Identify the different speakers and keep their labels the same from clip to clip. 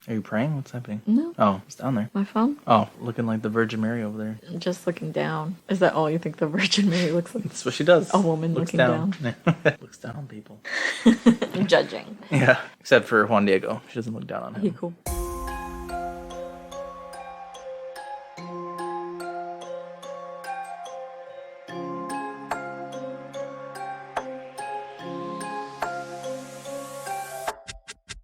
Speaker 1: Are you praying? What's happening?
Speaker 2: No.
Speaker 1: Oh, it's down there.
Speaker 2: My phone?
Speaker 1: Oh, looking like the Virgin Mary over there.
Speaker 2: Just looking down. Is that all you think the Virgin Mary looks like?
Speaker 1: That's what she does.
Speaker 2: A woman
Speaker 1: Looks
Speaker 2: looking down.
Speaker 1: Looks down on people.
Speaker 2: Judging.
Speaker 1: Yeah, except for Juan Diego. She doesn't look down on him.
Speaker 2: He cool.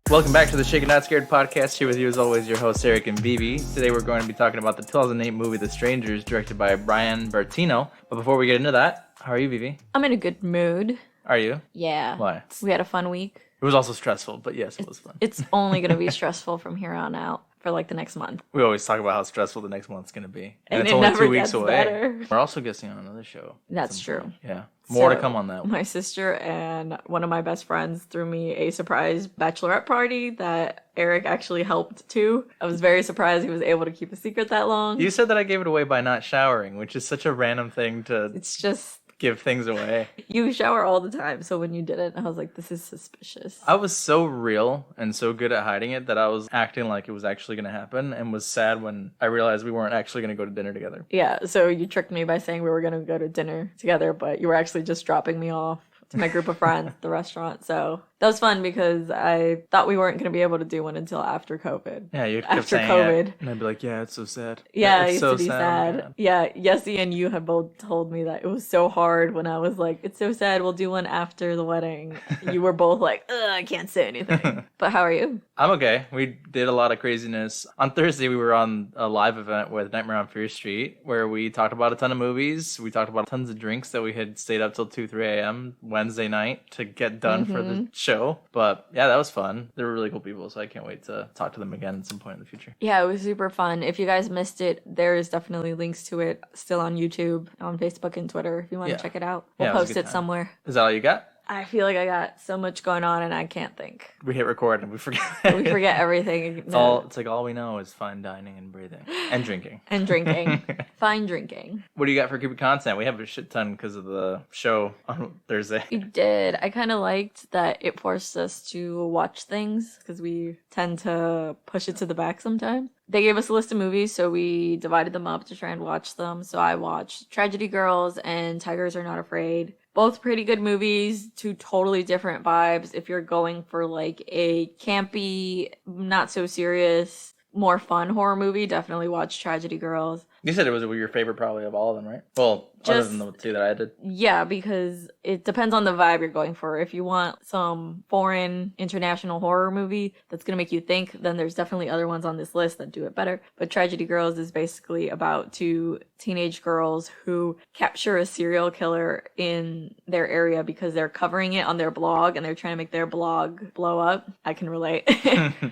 Speaker 1: Welcome back to the Shaken Not Scared podcast. Here with you as always, your hosts Eric and Vivi. Today we're going to be talking about the 2008 movie The Strangers, directed by Brian Bertino. But before we get into that, how are you, Vivi?
Speaker 2: I'm in a good mood.
Speaker 1: Are you?
Speaker 2: Yeah.
Speaker 1: Why?
Speaker 2: We had a fun week.
Speaker 1: It was also stressful, but yes, it was fun.
Speaker 2: It's only going to be stressful from here on out for like the next month.
Speaker 1: We always talk about how stressful the next month's going to be.
Speaker 2: And
Speaker 1: it's
Speaker 2: it
Speaker 1: only
Speaker 2: never
Speaker 1: 2 weeks
Speaker 2: gets
Speaker 1: away.
Speaker 2: better.
Speaker 1: We're also guessing on another show.
Speaker 2: That's true.
Speaker 1: Yeah. More to
Speaker 2: So,
Speaker 1: come on that one.
Speaker 2: My sister and one of my best friends threw me a surprise bachelorette party that Eric actually helped too. I was very surprised he was able to keep a secret that long.
Speaker 1: You said that I gave it away by not showering, which is such a random thing to
Speaker 2: It's just,
Speaker 1: give things away.
Speaker 2: you shower all the time, so when you didn't, I was like, this is suspicious.
Speaker 1: I was so real and so good at hiding it that I was acting like it was actually going to happen and was sad when I realized we weren't actually going to go to dinner together.
Speaker 2: Yeah, so you tricked me by saying we were going to go to dinner together, but you were actually just dropping me off to my group of friends at the restaurant. So that was fun because I thought we weren't going to be able to do one until after COVID.
Speaker 1: Yeah, you kept
Speaker 2: After
Speaker 1: saying
Speaker 2: COVID.
Speaker 1: it, and I'd be like, yeah, it's so sad.
Speaker 2: Yeah,
Speaker 1: it's
Speaker 2: it used
Speaker 1: so
Speaker 2: to be sad.
Speaker 1: God.
Speaker 2: Yeah, Yessie and you had both told me that it was so hard when I was like, it's so sad, we'll do one after the wedding. You were both like, ugh, I can't say anything. But how are you?
Speaker 1: I'm okay. We did a lot of craziness. On Thursday, we were on a live event with Nightmare on Fear Street where we talked about a ton of movies. We talked about tons of drinks that we had stayed up till 2, 3 a.m. Wednesday night to get done for the show. But yeah, that was fun. They were really cool people, so I can't wait to talk to them again at some point in the future.
Speaker 2: Yeah, it was super fun. If you guys missed it, there is definitely links to it still on YouTube, on Facebook and Twitter if you want to check it out. We'll
Speaker 1: Yeah, it was a
Speaker 2: post
Speaker 1: good
Speaker 2: it
Speaker 1: time.
Speaker 2: somewhere.
Speaker 1: Is that all you got?
Speaker 2: I feel like I got so much going on and I can't think.
Speaker 1: We hit record and we forget.
Speaker 2: We forget everything.
Speaker 1: It's like all we know is fine dining and breathing and drinking.
Speaker 2: And drinking. Fine drinking.
Speaker 1: What do you got for creepy content? We have a shit ton because of the show on Thursday.
Speaker 2: We did. I kind of liked that it forced us to watch things because we tend to push it to the back sometimes. They gave us a list of movies, so we divided them up to try and watch them. So I watched Tragedy Girls and Tigers Are Not Afraid. Both pretty good movies, two totally different vibes. If you're going for like a campy, not so serious, more fun horror movie, definitely watch Tragedy Girls.
Speaker 1: You said it was your favorite probably of all of them, right? Well, other
Speaker 2: Just-
Speaker 1: than the two that I did.
Speaker 2: Yeah, because it depends on the vibe you're going for. If you want some foreign international horror movie that's going to make you think, then there's definitely other ones on this list that do it better. But Tragedy Girls is basically about two teenage girls who capture a serial killer in their area because they're covering it on their blog and they're trying to make their blog blow up. I can relate.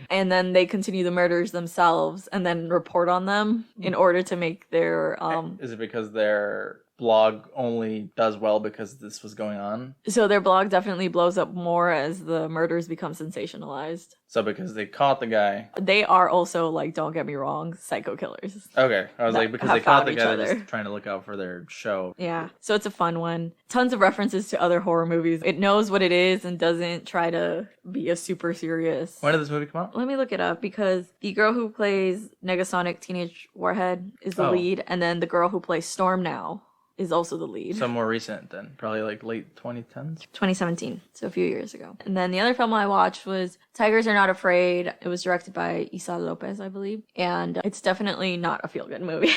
Speaker 2: And then they continue the murders themselves and then report on them in order to make their
Speaker 1: Is it because their blog only does well because this was going on?
Speaker 2: so their blog definitely blows up more as the murders become sensationalized.
Speaker 1: So because they caught the guy.
Speaker 2: They are also, like, don't get me wrong, psycho killers.
Speaker 1: Okay. I was
Speaker 2: That
Speaker 1: like, because
Speaker 2: have
Speaker 1: they caught
Speaker 2: found
Speaker 1: the
Speaker 2: each
Speaker 1: guy, they're
Speaker 2: other.
Speaker 1: just trying to look out for their show.
Speaker 2: Yeah, so it's a fun one. Tons of references to other horror movies. It knows what it is and doesn't try to be a super serious.
Speaker 1: When did this movie come out?
Speaker 2: Let me look it up because the girl who plays Negasonic Teenage Warhead is the
Speaker 1: Oh.
Speaker 2: lead, and then the girl who plays Storm now is also the lead.
Speaker 1: So more recent then. Probably like late 2010s.
Speaker 2: 2017, so a few years ago. And then the other film I watched was Tigers Are Not Afraid. It was directed by Isa Lopez, I believe. And it's definitely not a feel-good movie.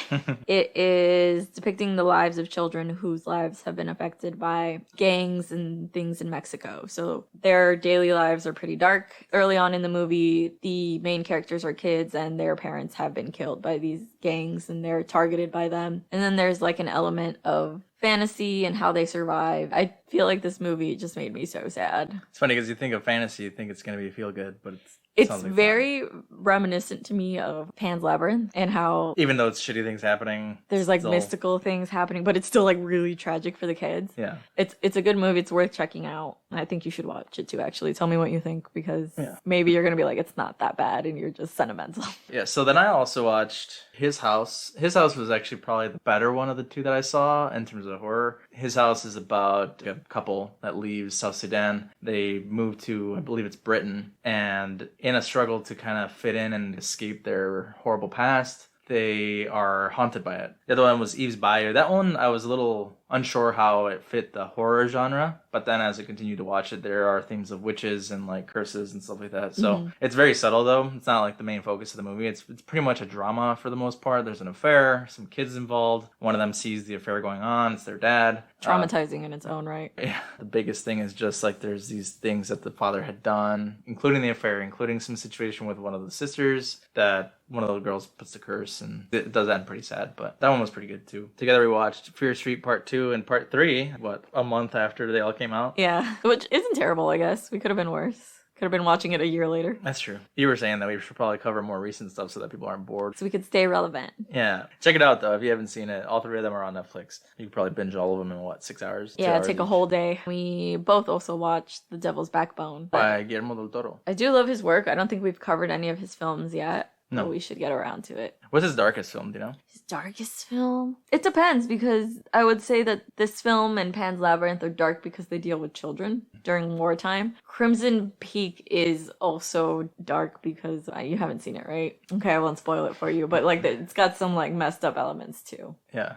Speaker 2: It is depicting the lives of children whose lives have been affected by gangs and things in Mexico. So their daily lives are pretty dark. Early on in the movie, the main characters are kids and their parents have been killed by these gangs and they're targeted by them. And then there's like an element of fantasy and how they survive. I feel like this movie just made me so sad.
Speaker 1: It's funny because you think of fantasy, you think it's going to be feel good, but
Speaker 2: It's
Speaker 1: sounds like
Speaker 2: very reminiscent to me of Pan's Labyrinth and how
Speaker 1: even though it's shitty things happening.
Speaker 2: there's like
Speaker 1: still-
Speaker 2: mystical things happening, but it's still like really tragic for the kids.
Speaker 1: Yeah.
Speaker 2: It's a good movie. It's worth checking out. I think you should watch it too, actually. Tell me what you think because
Speaker 1: Yeah.
Speaker 2: maybe you're going to be like, it's not that bad and you're just sentimental.
Speaker 1: Yeah, so then I also watched His House. His House was actually probably the better one of the two that I saw in terms of horror. His House is about a couple that leaves South Sudan. They move to, I believe it's Britain, and in a struggle to kind of fit in and escape their horrible past, they are haunted by it. The other one was Eve's Bayou. That one, I was a little unsure how it fit the horror genre, but then as I continued to watch it, there are themes of witches and like curses and stuff like that. So it's very subtle though. It's not like the main focus of the movie. It's pretty much a drama for the most part. There's an affair, some kids involved. One of them sees the affair going on. It's their dad.
Speaker 2: Traumatizing in its own right.
Speaker 1: Yeah. The biggest thing is just like there's these things that the father had done, including the affair, including some situation with one of the sisters that one of the girls puts the curse, and it does end pretty sad, but that one was pretty good too. Together we watched Fear Street Part 2 and Part 3, a month after they all came out?
Speaker 2: Yeah, which isn't terrible, I guess. We could have been worse. Could have been watching it a year later.
Speaker 1: That's true. You were saying that we should probably cover more recent stuff so that people aren't bored.
Speaker 2: So we could stay relevant.
Speaker 1: Yeah. Check it out, though, if you haven't seen it. All 3 of them are on Netflix. You could probably binge all of them in, 6 hours?
Speaker 2: Yeah, take a whole day. We both also watched The Devil's Backbone.
Speaker 1: By Guillermo del Toro.
Speaker 2: I do love his work. I don't think we've covered any of his films yet.
Speaker 1: No.
Speaker 2: But we should get around to it.
Speaker 1: What's his darkest film, do you know?
Speaker 2: His darkest film? It depends, because I would say that this film and Pan's Labyrinth are dark because they deal with children during wartime. Crimson Peak is also dark because you haven't seen it, right? Okay, I won't spoil it for you, but like it's got some like messed up elements too.
Speaker 1: Yeah.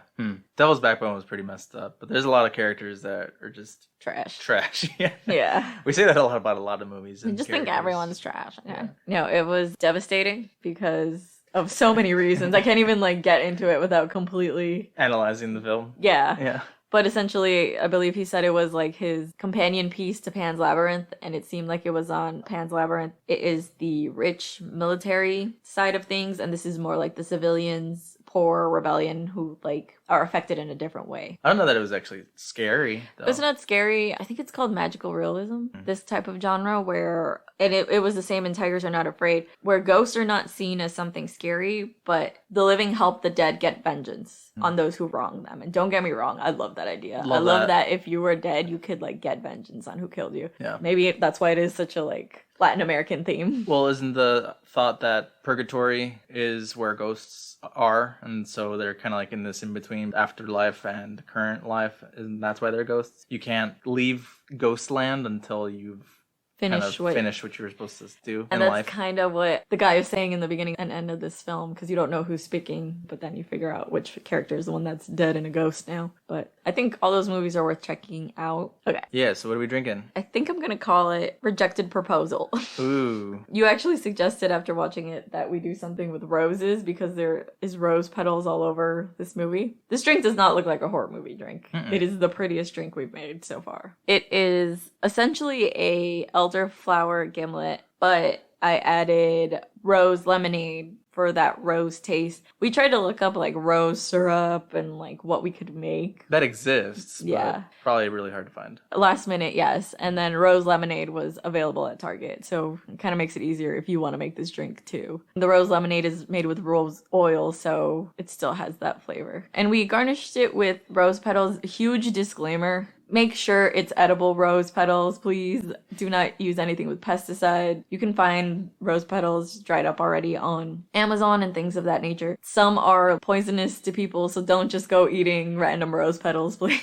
Speaker 1: Devil's Backbone was pretty messed up, but there's a lot of characters that are just
Speaker 2: trash.
Speaker 1: Yeah.
Speaker 2: Yeah.
Speaker 1: We say that a lot about a lot of movies.
Speaker 2: I just think everyone's trash. Yeah. No, it was devastating because of so many reasons. I can't even like get into it without completely
Speaker 1: analyzing the film.
Speaker 2: Yeah.
Speaker 1: Yeah.
Speaker 2: But essentially, I believe he said it was like his companion piece to Pan's Labyrinth, and it seemed like it was on Pan's Labyrinth. It is the rich military side of things, and this is more like the civilians, poor rebellion who like are affected in a different way.
Speaker 1: I don't know that it was actually scary, though.
Speaker 2: It's not scary. I think it's called magical realism, this type of genre where, and it was the same in Tigers Are Not Afraid, where ghosts are not seen as something scary, but the living help the dead get vengeance on those who wrong them. And don't get me wrong, I love that idea. I love that if you were dead, you could like get vengeance on who killed you.
Speaker 1: Yeah.
Speaker 2: Maybe that's why it is such a like Latin American theme.
Speaker 1: Well, isn't the thought that purgatory is where ghosts are, and so they're kind of like in this in between afterlife and current life, and that's why they're ghosts? You can't leave Ghostland until you've finish what you were supposed to do
Speaker 2: and
Speaker 1: in
Speaker 2: that's
Speaker 1: life.
Speaker 2: Kind of what the guy is saying in the beginning and end of this film, because you don't know who's speaking, but then you figure out which character is the one that's dead and a ghost now. But I think all those movies are worth checking out. Okay.
Speaker 1: Yeah, so what are we drinking?
Speaker 2: I think I'm gonna call it Rejected Proposal.
Speaker 1: Ooh.
Speaker 2: You actually suggested after watching it that we do something with roses because there is rose petals all over this movie. This drink does not look like a horror movie drink. It is the prettiest drink we've made so far. It is essentially a elderflower gimlet, but I added rose lemonade for that rose taste. We tried to look up like rose syrup and like what we could make.
Speaker 1: That exists.
Speaker 2: Yeah.
Speaker 1: But probably really hard to find.
Speaker 2: Last minute, yes. And then rose lemonade was available at Target. So it kind of makes it easier if you want to make this drink too. The rose lemonade is made with rose oil, so it still has that flavor. And we garnished it with rose petals. Huge disclaimer. Make sure it's edible rose petals, please. Do not use anything with pesticide. You can find rose petals dried up already on Amazon and things of that nature. Some are poisonous to people, so don't just go eating random rose petals, please.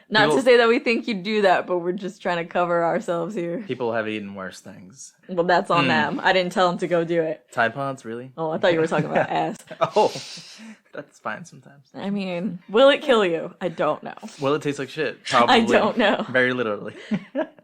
Speaker 2: Not to say that we think you'd do that, but we're just trying to cover ourselves here.
Speaker 1: People have eaten worse things.
Speaker 2: Well, that's on them. I didn't tell them to go do it.
Speaker 1: Tide Pods, really?
Speaker 2: Oh, I thought you were talking about ass.
Speaker 1: Oh, that's fine sometimes.
Speaker 2: I mean, will it kill you? I don't know.
Speaker 1: Will it taste like shit? Probably.
Speaker 2: I don't know.
Speaker 1: Very literally.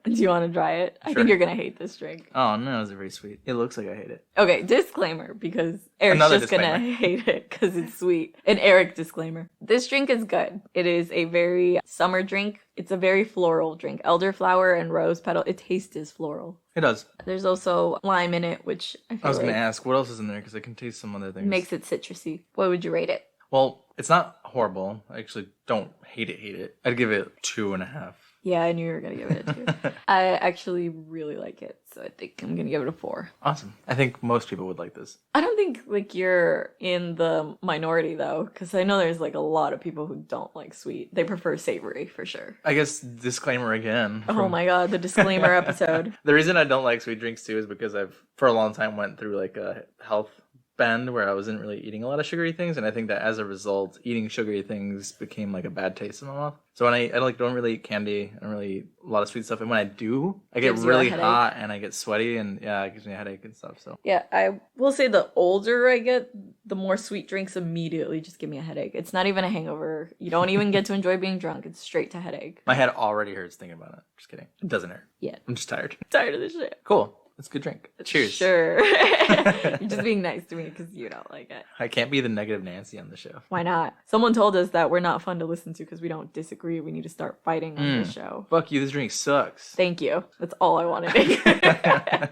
Speaker 2: Do you want to try it? I think you're going to hate this drink.
Speaker 1: Oh, no, it's very sweet. It looks like I hate it.
Speaker 2: Okay, disclaimer, because Eric's
Speaker 1: Another
Speaker 2: just going to hate it because it's sweet. An Eric disclaimer. This drink is good. It is a very summer drink. It's a very floral drink. Elderflower and rose petal. It tastes as floral.
Speaker 1: It does.
Speaker 2: There's also lime in it, which I
Speaker 1: was
Speaker 2: feel
Speaker 1: going to
Speaker 2: like
Speaker 1: ask, what else is in there? Because I can taste some other things.
Speaker 2: makes it citrusy. What would you rate it?
Speaker 1: Well, it's not horrible. I actually don't hate it. I'd give it 2.5.
Speaker 2: Yeah, I knew you were going to give it a 2. I actually really like it, so I think I'm going to give it a 4.
Speaker 1: Awesome. I think most people would like this.
Speaker 2: I don't think like you're in the minority though, because I know there's like a lot of people who don't like sweet. They prefer savory for sure.
Speaker 1: I guess disclaimer again.
Speaker 2: Oh my god, the disclaimer episode.
Speaker 1: The reason I don't like sweet drinks too is because I've for a long time went through like a health bend where I wasn't really eating a lot of sugary things, and I think that as a result, eating sugary things became like a bad taste in my mouth. So when I like don't really eat candy, I don't really eat a lot of sweet stuff, and when I do, I get
Speaker 2: Gives you a
Speaker 1: really
Speaker 2: headache.
Speaker 1: hot and I get sweaty, and yeah, it gives me a headache and stuff. So
Speaker 2: Yeah, I will say the older I get, the more sweet drinks immediately just give me a headache. It's not even a hangover. You don't even get to enjoy being drunk. It's straight to headache.
Speaker 1: my head already hurts thinking about it. Just kidding. It doesn't hurt.
Speaker 2: Yeah.
Speaker 1: I'm just tired.
Speaker 2: Tired of this shit.
Speaker 1: Cool. It's a good drink. Cheers.
Speaker 2: Sure. You're just being nice to me because you don't like it.
Speaker 1: I can't be the negative Nancy on the show.
Speaker 2: Why not? Someone told us that we're not fun to listen to because we don't disagree. We need to start fighting on this show.
Speaker 1: Fuck you, this drink sucks.
Speaker 2: Thank you. That's all I wanted to hear.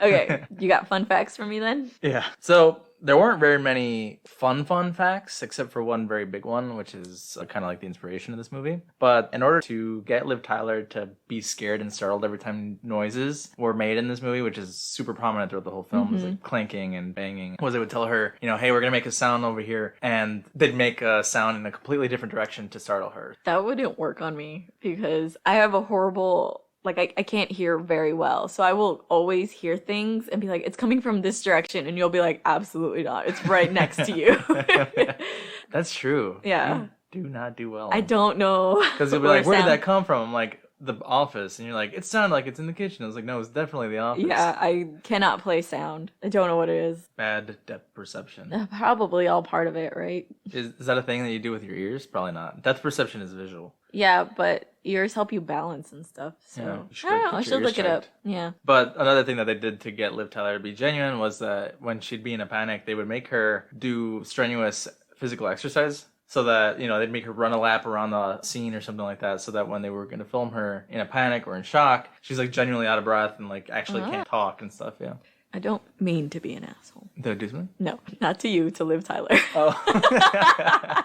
Speaker 2: Okay, you got fun facts for me then?
Speaker 1: Yeah. So there weren't very many fun facts, except for one very big one, which is kind of like the inspiration of this movie. But in order to get Liv Tyler to be scared and startled every time noises were made in this movie, which is super prominent throughout the whole film, is like clanking and banging, was they would tell her, you know, hey, we're gonna make a sound over here, and they'd make a sound in a completely different direction to startle her.
Speaker 2: That wouldn't work on me because I have a horrible, like, I can't hear very well. So I will always hear things and be like, it's coming from this direction. And you'll be like, absolutely not. It's right next to you.
Speaker 1: That's true.
Speaker 2: Yeah.
Speaker 1: You do not do well.
Speaker 2: I don't know.
Speaker 1: Because they'll be like, where did that come from? I'm like, the office. And you're like, it sounded like it's in the kitchen. I was like, no, it's definitely the office.
Speaker 2: Yeah, I cannot play sound. I don't know what it is.
Speaker 1: Bad depth perception.
Speaker 2: Probably all part of it, right?
Speaker 1: Is that a thing that you do with your ears? Probably not. Depth perception is visual.
Speaker 2: Yeah, but ears help you balance and stuff. So
Speaker 1: Yeah, you should,
Speaker 2: I don't
Speaker 1: like,
Speaker 2: know. I
Speaker 1: get your
Speaker 2: should
Speaker 1: ears
Speaker 2: look it up.
Speaker 1: checked.
Speaker 2: Yeah.
Speaker 1: But another thing that they did to get Liv Tyler to be genuine was that when she'd be in a panic, they would make her do strenuous physical exercise. So that, you know, they'd make her run a lap around the scene or something like that. So that when they were going to film her in a panic or in shock, she's like genuinely out of breath and like actually can't talk and stuff. Yeah.
Speaker 2: I don't mean to be an asshole.
Speaker 1: Did I do something?
Speaker 2: No, not to you, to Liv Tyler.
Speaker 1: Oh.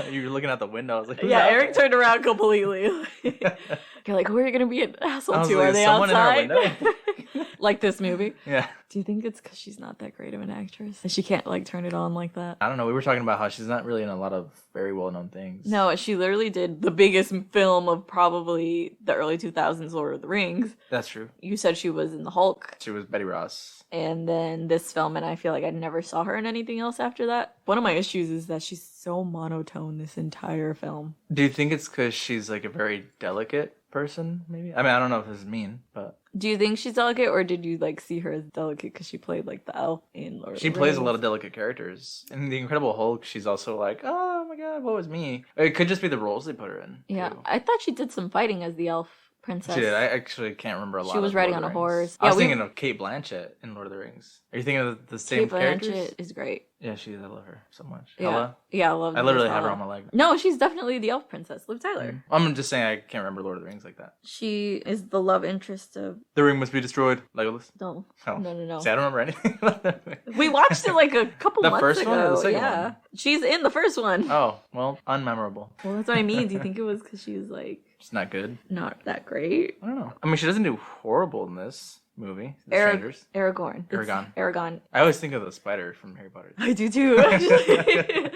Speaker 1: You were looking out the window. I was like, who's
Speaker 2: Yeah,
Speaker 1: out
Speaker 2: Eric
Speaker 1: there?
Speaker 2: turned around completely. You're like, who are you going to be an asshole
Speaker 1: I was
Speaker 2: to?
Speaker 1: like,
Speaker 2: Are they
Speaker 1: someone in our
Speaker 2: outside?
Speaker 1: window?
Speaker 2: Like this movie?
Speaker 1: Yeah.
Speaker 2: Do you think it's because she's not that great of an actress? And she can't, like, turn it on like that?
Speaker 1: I don't know. We were talking about how she's not really in a lot of very well-known things.
Speaker 2: No, she literally did the biggest film of probably the early 2000s, Lord of the Rings.
Speaker 1: That's true.
Speaker 2: You said she was in The Hulk.
Speaker 1: She was Betty Ross.
Speaker 2: And then this film, and I feel like I never saw her in anything else after that. One of my issues is that she's so monotone this entire film.
Speaker 1: Do you think it's because she's like a very delicate person, maybe? I mean, I don't know if this is mean, but...
Speaker 2: Do you think she's delicate, or did you like see her as delicate because she played like the elf in Lord of
Speaker 1: She
Speaker 2: the
Speaker 1: plays a
Speaker 2: Rings?
Speaker 1: lot of delicate characters. In The Incredible Hulk, she's also like, oh my god, what was me? It could just be the roles they put her in.
Speaker 2: Yeah,
Speaker 1: too.
Speaker 2: I thought she did some fighting as the elf princess.
Speaker 1: She did. I actually can't remember a lot.
Speaker 2: She was
Speaker 1: of
Speaker 2: riding
Speaker 1: Lord
Speaker 2: on
Speaker 1: of
Speaker 2: a
Speaker 1: the Rings.
Speaker 2: horse.
Speaker 1: I was
Speaker 2: Yeah, we-
Speaker 1: thinking of Kate Blanchett in Lord of the Rings. Are you thinking of the same
Speaker 2: Kate Blanchett
Speaker 1: characters?
Speaker 2: is great.
Speaker 1: Yeah, she is. I love her so much.
Speaker 2: Yeah,
Speaker 1: Ella?
Speaker 2: yeah, I love.
Speaker 1: I literally
Speaker 2: Miss
Speaker 1: have her
Speaker 2: Ella.
Speaker 1: on my leg.
Speaker 2: No, she's definitely the elf princess, Liv Tyler.
Speaker 1: I'm just saying I can't remember Lord of the Rings like that.
Speaker 2: She is the love interest of.
Speaker 1: The ring must be destroyed. Legolas.
Speaker 2: No,
Speaker 1: Oh.
Speaker 2: no.
Speaker 1: See, I don't remember anything about that movie.
Speaker 2: We watched it like a couple
Speaker 1: The
Speaker 2: months
Speaker 1: first
Speaker 2: ago.
Speaker 1: one or the second
Speaker 2: yeah,
Speaker 1: one?
Speaker 2: she's in the first one.
Speaker 1: Oh, well, unmemorable.
Speaker 2: Well, that's what I mean. Do you think it was because she was like
Speaker 1: It's not good.
Speaker 2: not that great?
Speaker 1: I don't know. I mean, she doesn't do horrible in this movie. The Strangers.
Speaker 2: Aragorn. It's
Speaker 1: Aragon.
Speaker 2: Aragon.
Speaker 1: I always think of the spider from Harry Potter.
Speaker 2: I do too, actually.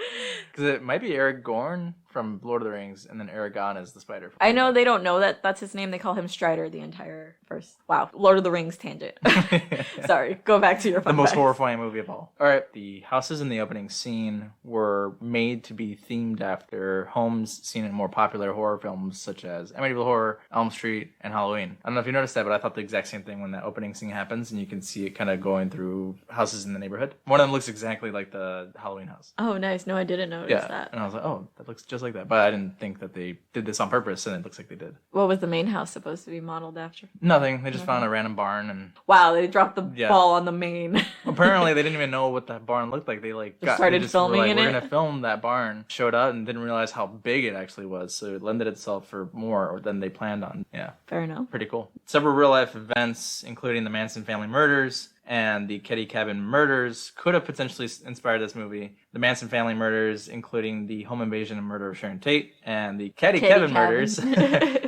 Speaker 1: Because it might be Aragorn from Lord of the Rings, and then Aragon is the spider. From
Speaker 2: I know they don't know that that's his name. They call him Strider the entire first. Wow, Lord of the Rings tangent. Sorry, go back to your
Speaker 1: The
Speaker 2: fun
Speaker 1: most
Speaker 2: facts.
Speaker 1: horrifying movie of all. All right, the houses in the opening scene were made to be themed after homes seen in more popular horror films such as Amityville Horror, Elm Street, and Halloween. I don't know if you noticed that, but I thought the exact same thing when that opening scene happens, and you can see it kind of going through houses in the neighborhood. One of them looks exactly like the Halloween house.
Speaker 2: Oh, nice. No, I didn't notice
Speaker 1: Yeah,
Speaker 2: that.
Speaker 1: and I was like, oh, that looks just like that. But I didn't think that they did this on purpose, and it looks like they did.
Speaker 2: What was the main house supposed to be modeled after?
Speaker 1: Nothing. They just found a random barn, and
Speaker 2: Wow, they dropped the
Speaker 1: Yeah.
Speaker 2: ball on the main.
Speaker 1: apparently they didn't even know what that barn looked like. They like
Speaker 2: started
Speaker 1: they just
Speaker 2: filming
Speaker 1: were like,
Speaker 2: in
Speaker 1: we're
Speaker 2: it?
Speaker 1: gonna film that barn. Showed up and didn't realize how big it actually was. So it lended itself for more than they planned on. Yeah,
Speaker 2: Fair enough.
Speaker 1: pretty cool. Several real life events, including the Manson family murders and the Ketty Cabin murders, could have potentially inspired this movie. The Manson family murders, including the home invasion and murder of Sharon Tate, and the Ketty Cabin murders,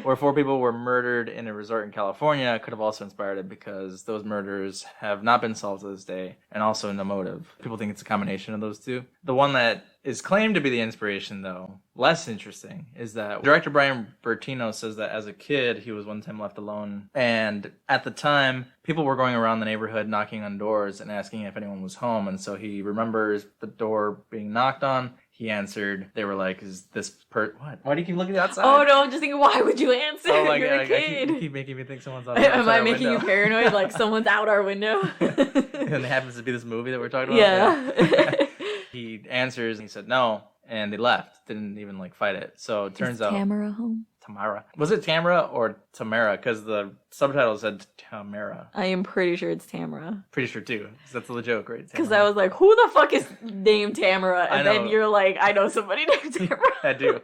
Speaker 1: where 4 people were murdered in a resort in California, could have also inspired it because those murders have not been solved to this day, and also no motive. People think it's a combination of those two. The one that is claimed to be the inspiration, though, less interesting, is that director Brian Bertino says that as a kid, he was one time left alone. And at the time, people were going around the neighborhood knocking on doors and asking if anyone was home. And so he remembers the door being knocked on. He answered. They were like, "Is this what? Why do you keep looking outside?"
Speaker 2: Oh no, I'm just thinking, why would you answer?
Speaker 1: Oh my
Speaker 2: You're
Speaker 1: God,
Speaker 2: a kid.
Speaker 1: you keep making me think someone's on
Speaker 2: Am I
Speaker 1: our
Speaker 2: making
Speaker 1: window.
Speaker 2: you paranoid? Like someone's out our window?
Speaker 1: And it happens to be this movie that we're talking about.
Speaker 2: Yeah.
Speaker 1: He answers and he said no, and they left. Didn't even like fight it. So it turns out
Speaker 2: Tamara home?
Speaker 1: Tamara. Was it Tamara or Tamara? Because the subtitle said Tamara.
Speaker 2: I am pretty sure it's Tamara.
Speaker 1: Pretty sure too. 'Cause that's the joke, right?
Speaker 2: Because
Speaker 1: Tamara.
Speaker 2: I was like, who the fuck is named Tamara? And
Speaker 1: I
Speaker 2: then
Speaker 1: know.
Speaker 2: you're like, I know somebody named Tamara.
Speaker 1: I do.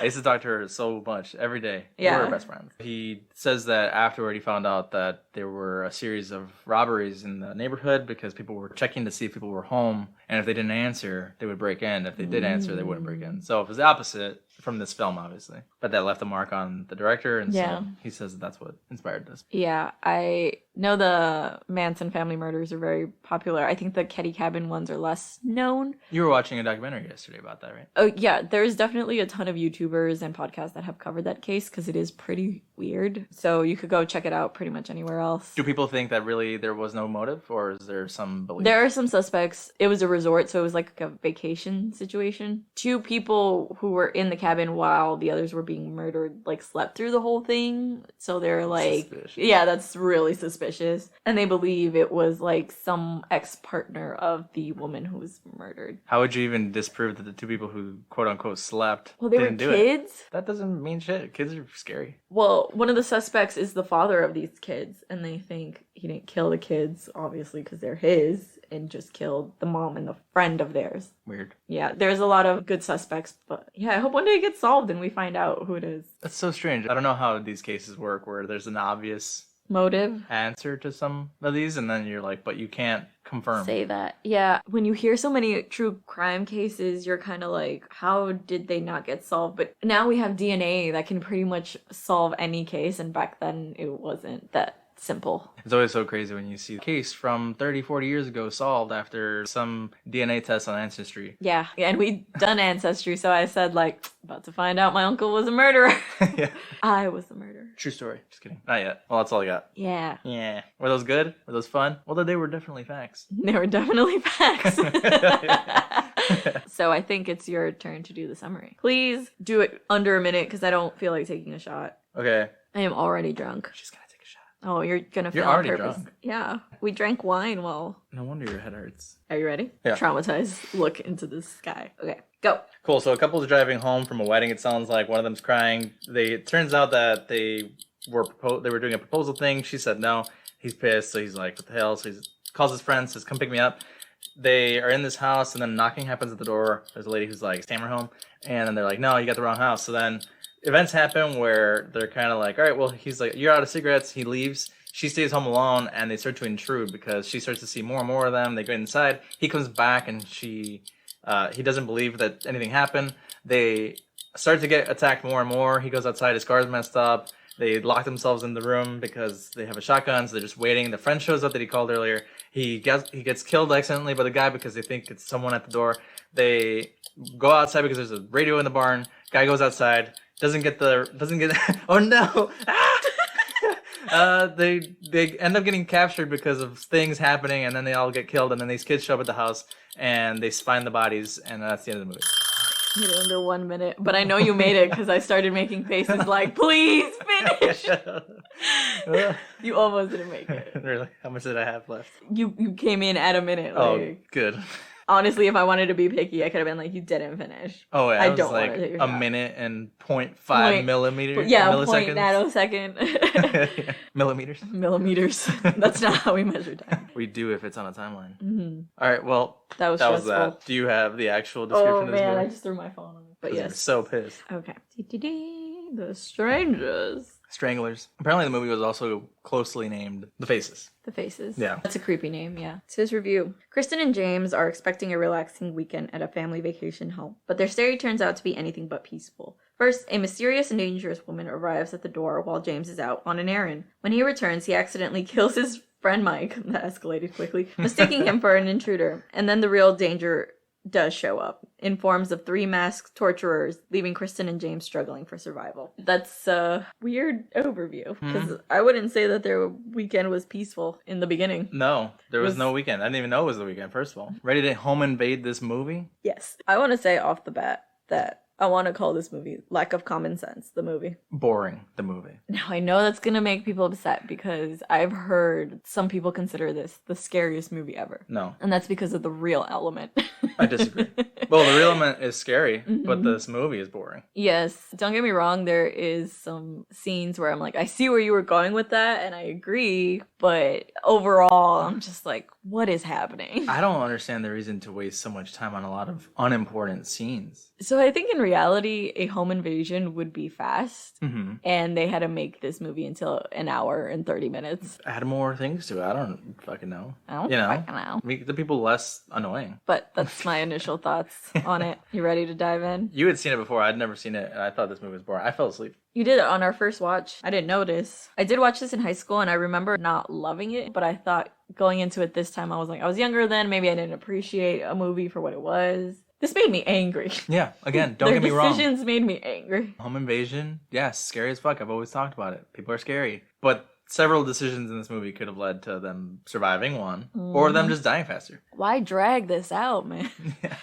Speaker 1: I used to talk to her so much every day.
Speaker 2: Yeah.
Speaker 1: We were best friends. He says that afterward he found out that there were a series of robberies in the neighborhood because people were checking to see if people were home. And if they didn't answer, they would break in. If they did answer, they wouldn't break in. So it was the opposite from this film, obviously. But that left a mark on the director. And
Speaker 2: Yeah.
Speaker 1: so he says that's what inspired this.
Speaker 2: Yeah, I know the Manson family murders are very popular. I think the Ketty Cabin ones are less known.
Speaker 1: You were watching a documentary yesterday about that, right?
Speaker 2: Oh, yeah, there's definitely a ton of YouTubers and podcasts that have covered that case because it is pretty weird. So you could go check it out pretty much anywhere else.
Speaker 1: Do people think that really there was no motive, or is there some belief?
Speaker 2: There are some suspects. It was a resort, so it was like a vacation situation. 2 people who were in the cabin while the others were being murdered, like, slept through the whole thing. So they're like,
Speaker 1: Suspicious.
Speaker 2: yeah, that's really suspicious. And they believe it was like some ex-partner of the woman who was murdered.
Speaker 1: How would you even disprove that the 2 people who quote unquote slept
Speaker 2: Well, they
Speaker 1: didn't
Speaker 2: were
Speaker 1: do it?
Speaker 2: kids.
Speaker 1: That doesn't mean shit. Kids are scary.
Speaker 2: Well, one of the suspects is the father of these kids, and they think he didn't kill the kids, obviously, because they're his, and just killed the mom and the friend of theirs.
Speaker 1: Weird.
Speaker 2: Yeah, there's a lot of good suspects, but yeah, I hope one day it gets solved and we find out who it is.
Speaker 1: That's so strange. I don't know how these cases work where there's an obvious
Speaker 2: Motive?
Speaker 1: answer to some of these, and then you're like, but you can't confirm.
Speaker 2: Say that. Yeah, when you hear so many true crime cases, you're kind of like, how did they not get solved? But now we have DNA that can pretty much solve any case, and back then it wasn't that simple.
Speaker 1: It's always so crazy when you see a case from 30, 40 years ago solved after some DNA test on Ancestry.
Speaker 2: Yeah, and we done Ancestry, so I said, like, about to find out my uncle was a murderer.
Speaker 1: Yeah.
Speaker 2: I was the murderer.
Speaker 1: True story. Just kidding. Not yet. Well, that's all I got.
Speaker 2: Yeah,
Speaker 1: Yeah. Were those good? Were those fun? Well, they were definitely facts.
Speaker 2: they were definitely facts. So I think it's your turn to do the summary. Please do it under a minute because I don't feel like taking a shot.
Speaker 1: Okay.
Speaker 2: I am already drunk.
Speaker 1: She's gonna take a shot.
Speaker 2: Oh, you're gonna
Speaker 1: You're
Speaker 2: fail on
Speaker 1: already
Speaker 2: purpose.
Speaker 1: drunk.
Speaker 2: Yeah, we drank wine while.
Speaker 1: No wonder your head hurts.
Speaker 2: Are you ready?
Speaker 1: Yeah.
Speaker 2: Traumatized look into the sky. Okay, go.
Speaker 1: Cool. So a couple's driving home from a wedding. It sounds like one of them's crying. It turns out that they were doing a proposal thing. She said no. He's pissed. So he's like, what the hell? So he calls his friend, says, come pick me up. They are in this house, and then knocking happens at the door. There's a lady who's like, Tamara home? And then they're like, no, you got the wrong house. So then events happen where they're kind of like, all right, well, he's like, you're out of cigarettes. He leaves. She stays home alone, and they start to intrude because she starts to see more and more of them. They go inside. He comes back, and he doesn't believe that anything happened. They start to get attacked more and more. He goes outside. His car's messed up. They lock themselves in the room because they have a shotgun, so they're just waiting. The friend shows up that he called earlier. He gets killed accidentally by the guy because they think it's someone at the door. They go outside because there's a radio in the barn. Guy goes outside. Doesn't get oh no! They end up getting captured because of things happening, and then they all get killed. And then these kids show up at the house and they find the bodies, and that's the end of the movie.
Speaker 2: You did it under 1 minute, but I know you made it because I started making faces like, please finish. You almost didn't make it.
Speaker 1: Really? How much did I have left?
Speaker 2: You came in at a minute. Like,
Speaker 1: Oh, good.
Speaker 2: honestly, if I wanted to be picky, I could have been like, you didn't finish.
Speaker 1: Oh, yeah,
Speaker 2: I
Speaker 1: it was
Speaker 2: don't
Speaker 1: like
Speaker 2: wanna take your
Speaker 1: a
Speaker 2: shot.
Speaker 1: minute and 0.5 millimeters.
Speaker 2: Yeah,
Speaker 1: milliseconds.
Speaker 2: 0.nanosecond.
Speaker 1: Millimeters.
Speaker 2: Millimeters. That's not how we measure time.
Speaker 1: We do if it's on a timeline.
Speaker 2: Mm-hmm.
Speaker 1: All right, well,
Speaker 2: That was
Speaker 1: that was
Speaker 2: stressful.
Speaker 1: that. Do you have the actual description
Speaker 2: Oh
Speaker 1: of this
Speaker 2: man, I
Speaker 1: movie?
Speaker 2: just threw my phone on it. But
Speaker 1: 'Cause I'm
Speaker 2: yes.
Speaker 1: so pissed.
Speaker 2: Okay. The Strangers.
Speaker 1: Stranglers. Apparently, the movie was also closely named The Faces.
Speaker 2: The Faces.
Speaker 1: Yeah.
Speaker 2: That's a creepy name, yeah. It's his review. Kristen and James are expecting a relaxing weekend at a family vacation home, but their stay turns out to be anything but peaceful. First, a mysterious and dangerous woman arrives at the door while James is out on an errand. When he returns, he accidentally kills his friend Mike, that escalated quickly, mistaking him for an intruder, and then the real danger does show up in forms of 3 masked torturers, leaving Kristen and James struggling for survival. That's a weird overview, because I wouldn't say that their weekend was peaceful in the beginning.
Speaker 1: No, there was no weekend. I didn't even know it was the weekend, first of all. Ready to home invade this movie?
Speaker 2: Yes. I want to say off the bat that I want to call this movie Lack of Common Sense, the movie.
Speaker 1: Boring, the movie.
Speaker 2: Now, I know that's going to make people upset because I've heard some people consider this the scariest movie ever.
Speaker 1: No.
Speaker 2: And that's because of the real element.
Speaker 1: I disagree. Well, the real element is scary, but this movie is boring.
Speaker 2: Yes. Don't get me wrong, there is some scenes where I'm like, I see where you were going with that, and I agree, but overall, I'm just like, what is happening?
Speaker 1: I don't understand the reason to waste so much time on a lot of unimportant scenes.
Speaker 2: So I think in reality, a home invasion would be fast,
Speaker 1: Mm-hmm.
Speaker 2: and they had to make this movie until an hour and 30 minutes.
Speaker 1: Add more things to it. I don't fucking know.
Speaker 2: I don't
Speaker 1: You know?
Speaker 2: fucking know.
Speaker 1: Make the people less annoying.
Speaker 2: But that's my initial thoughts on it. You ready to dive in?
Speaker 1: You had seen it before. I'd never seen it, and I thought this movie was boring. I fell asleep.
Speaker 2: You did it on our first watch. I didn't notice. I did watch this in high school, and I remember not loving it, but I thought going into it this time, I was like, I was younger then. Maybe I didn't appreciate a movie for what it was. This made me angry.
Speaker 1: Yeah, again, don't get me wrong.
Speaker 2: Their decisions made me angry.
Speaker 1: Home invasion, yes, scary as fuck. I've always talked about it. People are scary. But several decisions in this movie could have led to them surviving one, or them just dying faster.
Speaker 2: Why drag this out, man?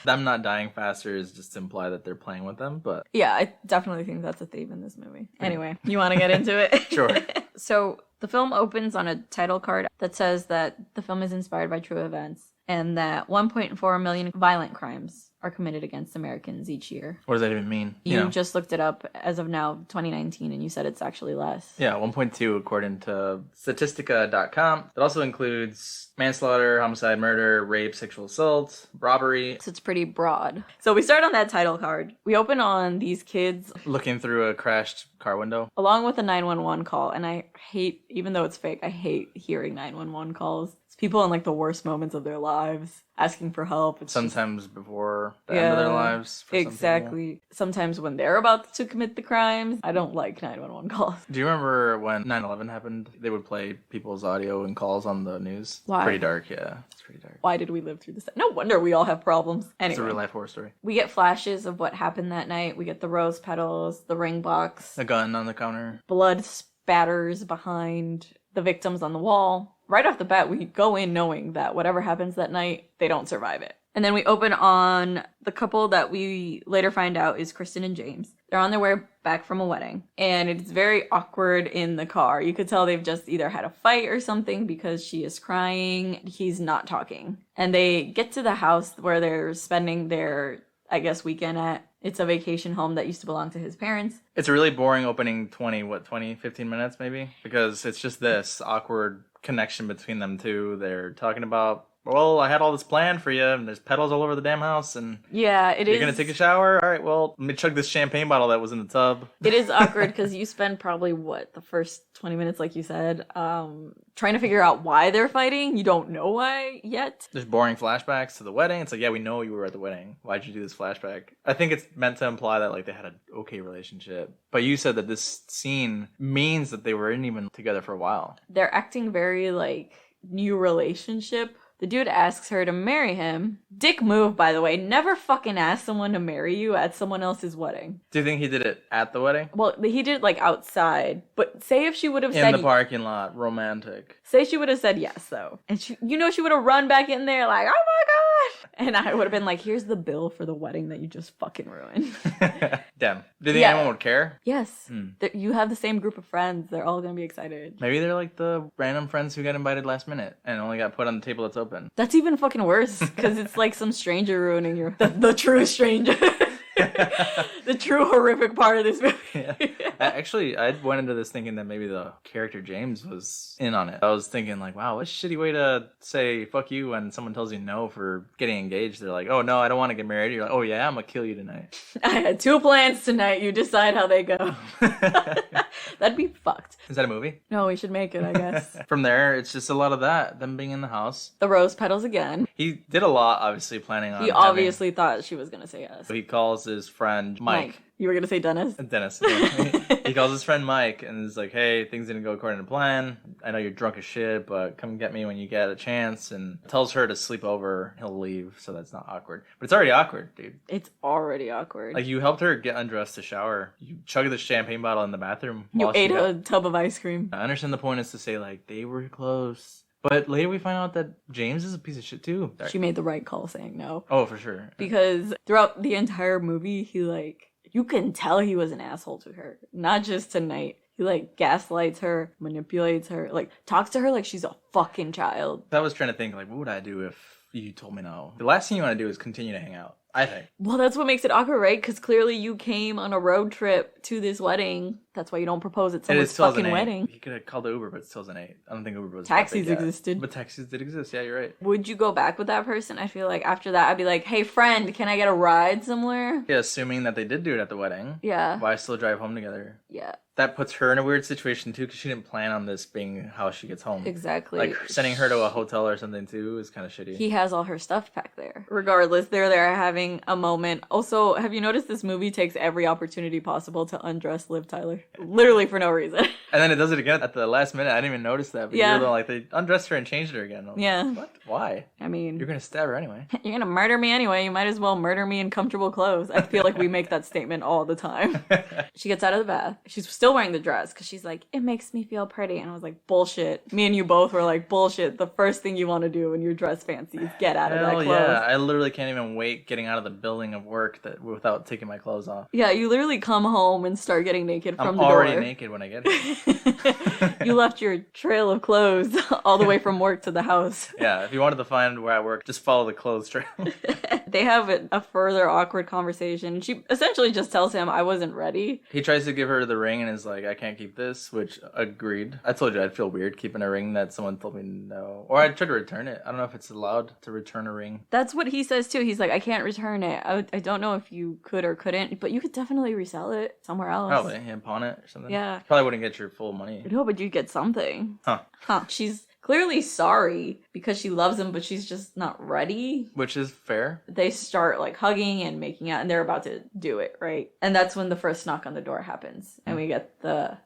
Speaker 1: Them not dying faster is just to imply that they're playing with them, but...
Speaker 2: Yeah, I definitely think that's a theme in this movie. Anyway, you want to get into it?
Speaker 1: Sure.
Speaker 2: So, the film opens on a title card that says that the film is inspired by true events and that 1.4 million violent crimes are committed against Americans each year.
Speaker 1: What does that even mean?
Speaker 2: You just looked it up as of now, 2019, and you said it's actually less.
Speaker 1: Yeah, 1.2 according to Statistica.com. It also includes manslaughter, homicide, murder, rape, sexual assault, robbery.
Speaker 2: So it's pretty broad. So we start on that title card. We open on these kids
Speaker 1: Looking through a crashed car window.
Speaker 2: along with a 911 call. And I hate, even though it's fake, I hate hearing 911 calls. It's people in like the worst moments of their lives asking for help. It's
Speaker 1: Sometimes before the end of their lives. For some people.
Speaker 2: exactly. Sometimes when they're about to commit the crimes, I don't like 911 calls.
Speaker 1: Do you remember when 9/11 happened? They would play people's audio and calls on the news.
Speaker 2: Why?
Speaker 1: Pretty dark, yeah. It's pretty dark.
Speaker 2: Why did we live through this? No wonder we all have problems.
Speaker 1: It's a
Speaker 2: Anyway,
Speaker 1: real life horror story.
Speaker 2: we get flashes of what happened that night. We get the rose petals, the ring box,
Speaker 1: A gun on the counter.
Speaker 2: blood spatters behind the victims on the wall. Right off the bat, we go in knowing that whatever happens that night, they don't survive it. And then we open on the couple that we later find out is Kristen and James. They're on their way back from a wedding, and it's very awkward in the car. You could tell they've just either had a fight or something because she is crying, he's not talking. And they get to the house where they're spending their, I guess, weekend at. It's a vacation home that used to belong to his parents.
Speaker 1: It's a really boring opening 15 minutes maybe? Because it's just this awkward connection between them two. They're talking about, well, I had all this planned for you, and there's petals all over the damn house, and
Speaker 2: Yeah, it is.
Speaker 1: you're gonna take a shower? All right, well, let me chug this champagne bottle that was in the tub.
Speaker 2: It is awkward because you spend probably, the first 20 minutes, like you said, trying to figure out why they're fighting. You don't know why yet.
Speaker 1: There's boring flashbacks to the wedding. It's like, yeah, we know you were at the wedding. Why'd you do this flashback? I think it's meant to imply that like they had an okay relationship. But you said that this scene means that they weren't even together for a while.
Speaker 2: They're acting very, like, new relationship. The dude asks her to marry him. Dick move, by the way. Never fucking ask someone to marry you at someone else's wedding.
Speaker 1: Do you think he did it at the wedding?
Speaker 2: Well, he did it, like, outside. But say if she would have
Speaker 1: In
Speaker 2: said...
Speaker 1: the parking lot. Romantic.
Speaker 2: Say she would have said yes, though. And she would have run back in there like, oh my god! And I would have been like, here's the bill for the wedding that you just fucking ruined.
Speaker 1: Damn. Do you think
Speaker 2: Yeah.
Speaker 1: anyone would care?
Speaker 2: Yes. You have the same group of friends. They're all gonna be excited.
Speaker 1: Maybe they're like the random friends who got invited last minute and only got put on the table that's open.
Speaker 2: That's even fucking worse, because it's like some stranger ruining your... The true stranger. The true horrific part of this movie.
Speaker 1: Yeah. Actually, I went into this thinking that maybe the character James was in on it. I was thinking like, wow, what a shitty way to say fuck you when someone tells you no for getting engaged. They're like, oh no, I don't want to get married. You're like, oh yeah, I'm gonna kill you tonight.
Speaker 2: I had 2 plans tonight. You decide how they go. That'd be fucked.
Speaker 1: Is that a movie?
Speaker 2: No, we should make it, I guess.
Speaker 1: From there, it's just a lot of that, them being in the house.
Speaker 2: The rose petals again.
Speaker 1: He did a lot, obviously planning on
Speaker 2: He obviously thought she was gonna say yes.
Speaker 1: So he calls his friend Mike.
Speaker 2: You were going to say Dennis?
Speaker 1: Dennis. Yeah. He calls his friend Mike and is like, hey, things didn't go according to plan. I know you're drunk as shit, but come get me when you get a chance. And tells her to sleep over. He'll leave, so that's not awkward. But it's already awkward, dude.
Speaker 2: It's already awkward.
Speaker 1: Like, you helped her get undressed to shower. You chugged the champagne bottle in the bathroom.
Speaker 2: You ate a tub of ice cream.
Speaker 1: I understand the point is to say, like, they were close. But later we find out that James is a piece of shit, too.
Speaker 2: She made the right call saying no.
Speaker 1: Oh, for sure.
Speaker 2: Because throughout the entire movie, he, like, you can tell he was an asshole to her. Not just tonight. He, like, gaslights her, manipulates her, like, talks to her like she's a fucking child.
Speaker 1: I was trying to think, like, what would I do if you told me no? The last thing you want to do is continue to hang out, I think.
Speaker 2: Well, that's what makes it awkward, right? Because clearly you came on a road trip to this wedding. That's why you don't propose at someone's fucking wedding.
Speaker 1: He could have called the Uber, but it's 2008. I don't think Uber was
Speaker 2: Taxis existed.
Speaker 1: But taxis did exist, yeah, you're right.
Speaker 2: Would you go back with that person? I feel like after that, I'd be like, hey, friend, can I get a ride somewhere?
Speaker 1: Yeah, assuming that they did do it at the wedding.
Speaker 2: Yeah.
Speaker 1: Why still drive home together?
Speaker 2: Yeah.
Speaker 1: That puts her in a weird situation, too, because she didn't plan on this being how she gets home.
Speaker 2: Exactly.
Speaker 1: Like, sending her to a hotel or something, too, is kind of shitty.
Speaker 2: He has all her stuff back there. Regardless, they're there having a moment. Also, have you noticed this movie takes every opportunity possible to undress Liv Tyler? Literally for no reason.
Speaker 1: And then it does it again at the last minute. I didn't even notice that. But
Speaker 2: yeah.
Speaker 1: Like, they undressed her and changed her again.
Speaker 2: Yeah.
Speaker 1: Like, what? Why?
Speaker 2: I mean...
Speaker 1: You're going to stab her anyway.
Speaker 2: You're going to murder me anyway. You might as well murder me in comfortable clothes. I feel like we make that statement all the time. She gets out of the bath. She's still wearing the dress because she's like, it makes me feel pretty. And I was like, bullshit. Me and you both were like, bullshit. The first thing you want to do when you're dressed fancy is get out of that clothes.
Speaker 1: Yeah, I literally can't even wait getting out of the building of work without taking my clothes off.
Speaker 2: Yeah, you literally come home and start getting naked from the door.
Speaker 1: I'm already naked when I get here.
Speaker 2: You left your trail of clothes all the way from work to the house.
Speaker 1: Yeah, if you wanted to find where I work, just follow the clothes trail.
Speaker 2: They have a further awkward conversation. She essentially just tells him, I wasn't ready.
Speaker 1: He tries to give her the ring and is like, I can't keep this, which agreed. I told you I'd feel weird keeping a ring that someone told me no. Or I'd try to return it. I don't know if it's allowed to return a ring.
Speaker 2: That's what he says too. He's like, I can't return it. I don't know if you could or couldn't, but you could definitely resell it somewhere else.
Speaker 1: Probably, yeah, pawn it or something.
Speaker 2: Yeah.
Speaker 1: Probably wouldn't get your full money.
Speaker 2: No, but you'd get something.
Speaker 1: Huh.
Speaker 2: She's clearly sorry because she loves him, but she's just not ready.
Speaker 1: Which is fair.
Speaker 2: They start like hugging and making out, and they're about to do it, right? And that's when the first knock on the door happens. And we get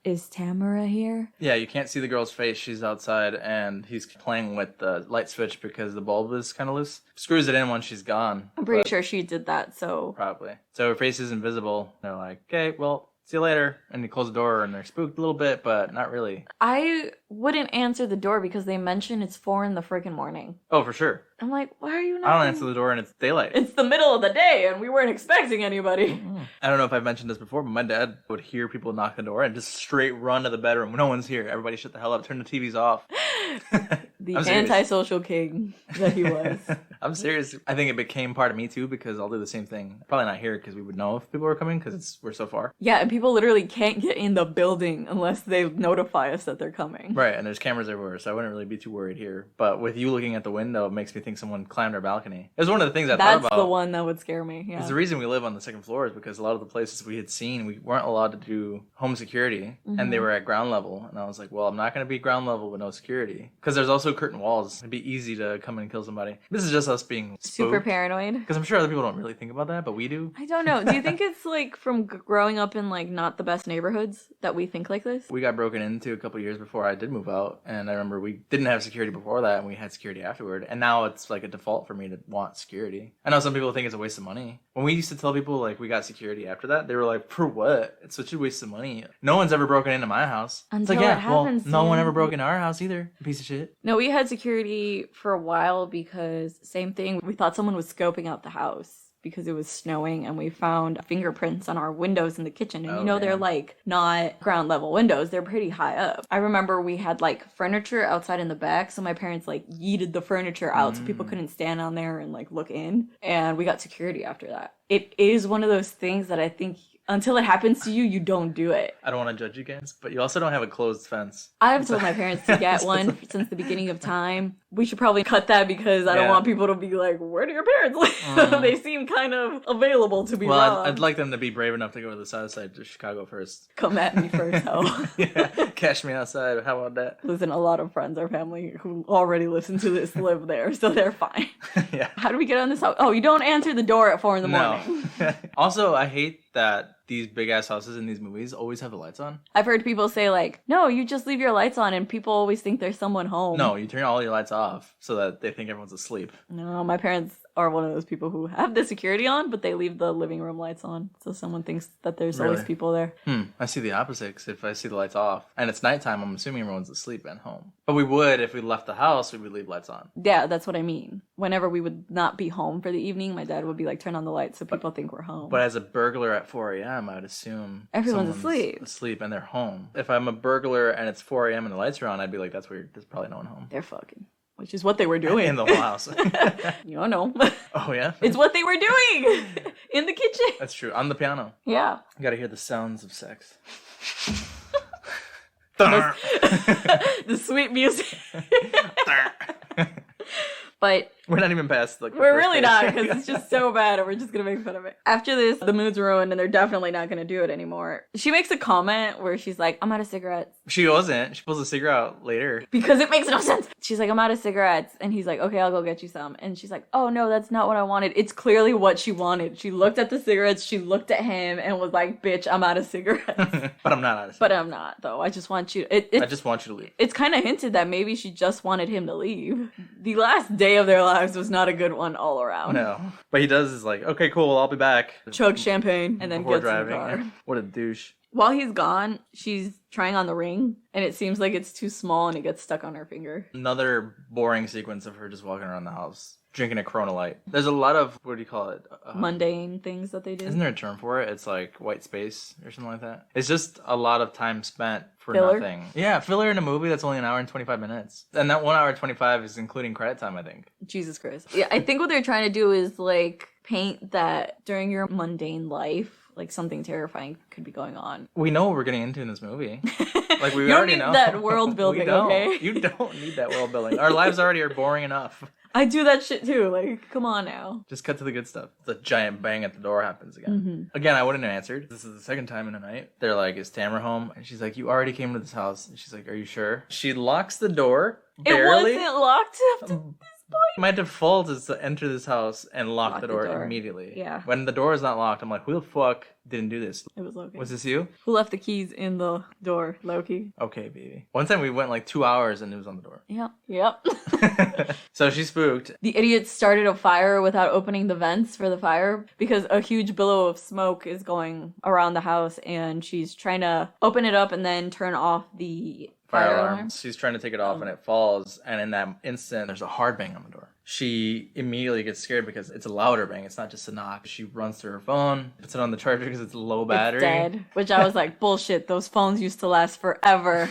Speaker 2: is Tamara here?
Speaker 1: Yeah, you can't see the girl's face. She's outside, and he's playing with the light switch because the bulb is kind of loose. Screws it in when she's gone.
Speaker 2: I'm pretty sure she did that, so...
Speaker 1: Probably. So her face is invisible. They're like, okay, well... See you later. And they close the door and they're spooked a little bit, but not really.
Speaker 2: I wouldn't answer the door because they mention it's 4 in the freaking morning.
Speaker 1: Oh, for sure.
Speaker 2: I'm like, why are you not?
Speaker 1: I don't answer the door and it's daylight.
Speaker 2: It's the middle of the day and we weren't expecting anybody.
Speaker 1: I don't know if I've mentioned this before, but my dad would hear people knock the door and just straight run to the bedroom. No one's here. Everybody shut the hell up. Turn the TVs off.
Speaker 2: The antisocial king that he was.
Speaker 1: I'm serious. I think it became part of me too because I'll do the same thing. Probably not here because we would know if people were coming because we're so far.
Speaker 2: Yeah, and people literally can't get in the building unless they notify us that they're coming.
Speaker 1: Right, and there's cameras everywhere, so I wouldn't really be too worried here. But with you looking at the window, it makes me think someone climbed our balcony. It was one of the things I thought about.
Speaker 2: That's the one that would scare me, yeah.
Speaker 1: Because the reason we live on the second floor is because a lot of the places we had seen, we weren't allowed to do home security, and they were at ground level. And I was like, well, I'm not going to be ground level with no security. Because there's also curtain walls. It'd be easy to come in and kill somebody. This is just us being
Speaker 2: super paranoid.
Speaker 1: Because I'm sure other people don't really think about that, but we do.
Speaker 2: I don't know. Do you think it's like from growing up in like not the best neighborhoods that we think like this?
Speaker 1: We got broken into a couple years before I did move out, and I remember we didn't have security before that, and we had security afterward. And now it's like a default for me to want security. I know some people think it's a waste of money. When we used to tell people like we got security after that, they were like, "For what? It's such a waste of money. No one's ever broken into my house."
Speaker 2: Until
Speaker 1: it's like, yeah,
Speaker 2: it happens,
Speaker 1: no one ever broke into our house either. Piece of shit.
Speaker 2: No, we had security for a while because same thing. We thought someone was scoping out the house because it was snowing, and we found fingerprints on our windows in the kitchen. And they're like not ground level windows, they're pretty high up. I remember we had like furniture outside in the back, so my parents like yeeted the furniture out so people couldn't stand on there and like look in, and we got security after that. It is one of those things that I think until it happens to you, you don't do it.
Speaker 1: I don't want to judge you guys, but you also don't have a closed fence.
Speaker 2: I've told my parents to get one since the beginning of time. We should probably cut that because I don't want people to be like, where do your parents live? They seem kind of available to be robbed.
Speaker 1: I'd like them to be brave enough to go to the south side to Chicago first.
Speaker 2: Come at me first, though.
Speaker 1: Yeah, cash me outside. How about that?
Speaker 2: Listen, a lot of friends, our family who already listen to this live there, so they're fine. Yeah. How do we get on this house? Oh, you don't answer the door at 4 a.m.
Speaker 1: No. Also, I hate that these big ass houses in these movies always have the lights on?
Speaker 2: I've heard people say like, no, you just leave your lights on and people always think there's someone home.
Speaker 1: No, you turn all your lights off so that they think everyone's asleep.
Speaker 2: No, my parents are one of those people who have the security on, but they leave the living room lights on. So someone thinks that there's always
Speaker 1: Really?
Speaker 2: people there.
Speaker 1: I see the opposite, 'cause if I see the lights off and it's nighttime, I'm assuming everyone's asleep at home. But we would, if we left the house, we would leave lights on.
Speaker 2: Yeah, that's what I mean. Whenever we would not be home for the evening, my dad would be like, turn on the lights so people think we're home.
Speaker 1: But as a burglar at 4 a.m., I would assume
Speaker 2: Everyone's
Speaker 1: someone's asleep and they're home. If I'm a burglar and it's 4 a.m. and the lights are on, I'd be like, that's weird. There's probably no one home.
Speaker 2: They're fucking. Which is what they were doing.
Speaker 1: In the whole house.
Speaker 2: You don't know.
Speaker 1: Oh, yeah?
Speaker 2: It's what they were doing in the kitchen.
Speaker 1: That's true. On the piano.
Speaker 2: Yeah.
Speaker 1: You gotta hear the sounds of sex.
Speaker 2: The sweet music. But
Speaker 1: We're not even past the
Speaker 2: we're
Speaker 1: first
Speaker 2: really
Speaker 1: page.
Speaker 2: not, because it's just so bad and we're just going to make fun of it. After this, the mood's ruined and they're definitely not going to do it anymore. She makes a comment where she's like, I'm out of cigarettes.
Speaker 1: She wasn't. She pulls a cigarette out later.
Speaker 2: Because it makes no sense. She's like, I'm out of cigarettes. And he's like, okay, I'll go get you some. And she's like, oh no, that's not what I wanted. It's clearly what she wanted. She looked at the cigarettes, she looked at him and was like, bitch, I'm out of cigarettes.
Speaker 1: But I'm not out of cigarettes.
Speaker 2: But I'm not, though. I just want you.
Speaker 1: I just want you to leave.
Speaker 2: It's kind of hinted that maybe she just wanted him to leave. The last day of their lives was not a good one all around.
Speaker 1: No. But he does is like, okay, cool, I'll be back.
Speaker 2: Chug champagne and then
Speaker 1: Before
Speaker 2: gets in the car.
Speaker 1: What a douche.
Speaker 2: While he's gone, she's trying on the ring and it seems like it's too small and it gets stuck on her finger.
Speaker 1: Another boring sequence of her just walking around the house, drinking a Corona Light. There's a lot of, what do you call it?
Speaker 2: Mundane things that they do.
Speaker 1: Isn't there a term for it? It's like white space or something like that. It's just a lot of time spent for
Speaker 2: Filler?
Speaker 1: nothing. Yeah, filler in a movie that's only an hour and 25 minutes. And that 1 hour and 25 is including credit time, I think.
Speaker 2: Jesus Christ. Yeah, I think what they're trying to do is like paint that during your mundane life, like something terrifying could be going on.
Speaker 1: We know what we're getting into in this movie. Like we
Speaker 2: You don't
Speaker 1: already
Speaker 2: need
Speaker 1: know.
Speaker 2: that world building,
Speaker 1: We don't.
Speaker 2: okay?
Speaker 1: You don't need that world building. Our lives already are boring enough.
Speaker 2: I do that shit too. Like, come on now.
Speaker 1: Just cut to the good stuff. The giant bang at the door happens again. Again, I wouldn't have answered. This is the second time in a night. They're like, is Tamara home? And she's like, you already came to this house. And she's like, are you sure? She locks the door. Barely.
Speaker 2: It wasn't locked up to this point.
Speaker 1: My default is to enter this house and lock the door
Speaker 2: door.
Speaker 1: immediately.
Speaker 2: Yeah.
Speaker 1: When the door is not locked, I'm like, who the fuck didn't do this?
Speaker 2: It was Loki.
Speaker 1: Was this you?
Speaker 2: Who left the keys in the door? Loki.
Speaker 1: Okay, baby. One time we went like 2 hours and it was on the door.
Speaker 2: Yep.
Speaker 1: So she's spooked.
Speaker 2: The idiot started a fire without opening the vents for the fire because a huge billow of smoke is going around the house and she's trying to open it up and then turn off the
Speaker 1: Fire alarm. She's trying to take it off and it falls. And in that instant, there's a hard bang on the door. She immediately gets scared because it's a louder bang. It's not just a knock. She runs to her phone, puts it on the charger because it's low battery.
Speaker 2: It's dead. Which I was like, bullshit. Those phones used to last forever.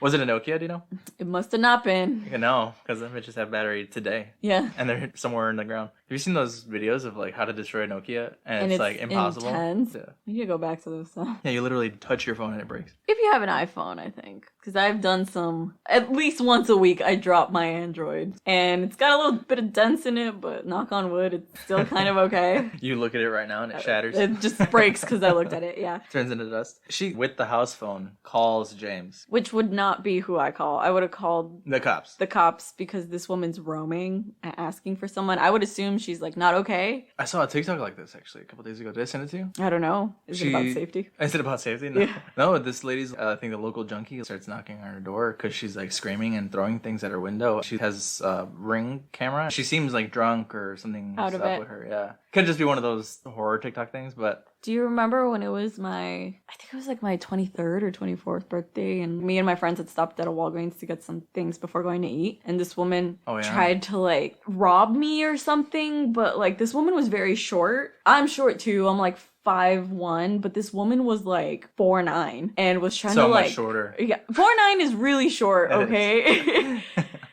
Speaker 1: Was it a Nokia, do you know?
Speaker 2: It must have not been.
Speaker 1: You know, because them bitches have battery today.
Speaker 2: Yeah.
Speaker 1: And they're somewhere in the ground. Have you seen those videos of like how to destroy a Nokia? And it's like impossible.
Speaker 2: Intense.
Speaker 1: Yeah.
Speaker 2: We need to go back to those songs.
Speaker 1: Yeah, you literally touch your phone and it breaks.
Speaker 2: If you have an iPhone, I think. Because I've done some, at least once a week, I drop my Android. And it's got a little bit of dents in it, but knock on wood, it's still kind of okay.
Speaker 1: You look at it right now and it shatters.
Speaker 2: It just breaks because I looked at it, yeah.
Speaker 1: Turns into dust. She, with the house phone, calls James.
Speaker 2: Which would not be who I call. I would have called
Speaker 1: The cops.
Speaker 2: the cops because this woman's roaming and asking for someone. I would assume she's like not okay.
Speaker 1: I saw a TikTok like this actually a couple days ago. Did I send it to you?
Speaker 2: I don't know. Is it about safety?
Speaker 1: Is it about safety? No.
Speaker 2: Yeah.
Speaker 1: No, this lady's, I think the local junkie starts knocking on her door because she's like screaming and throwing things at her window. She has a Ring camera. She seems like drunk or something
Speaker 2: Out of
Speaker 1: up
Speaker 2: it.
Speaker 1: with her. Yeah. Could just be one of those horror TikTok things, but
Speaker 2: Do you remember when it was I think it was like my 23rd or 24th birthday, and me and my friends had stopped at a Walgreens to get some things before going to eat, and this woman
Speaker 1: Oh, yeah.
Speaker 2: tried to like rob me or something, but like this woman was very short. I'm short too. I'm like 5'1", but this woman was like 4'9" and was trying
Speaker 1: so
Speaker 2: to
Speaker 1: much
Speaker 2: like
Speaker 1: shorter.
Speaker 2: Yeah, 4'9" is really short,
Speaker 1: It is.
Speaker 2: okay?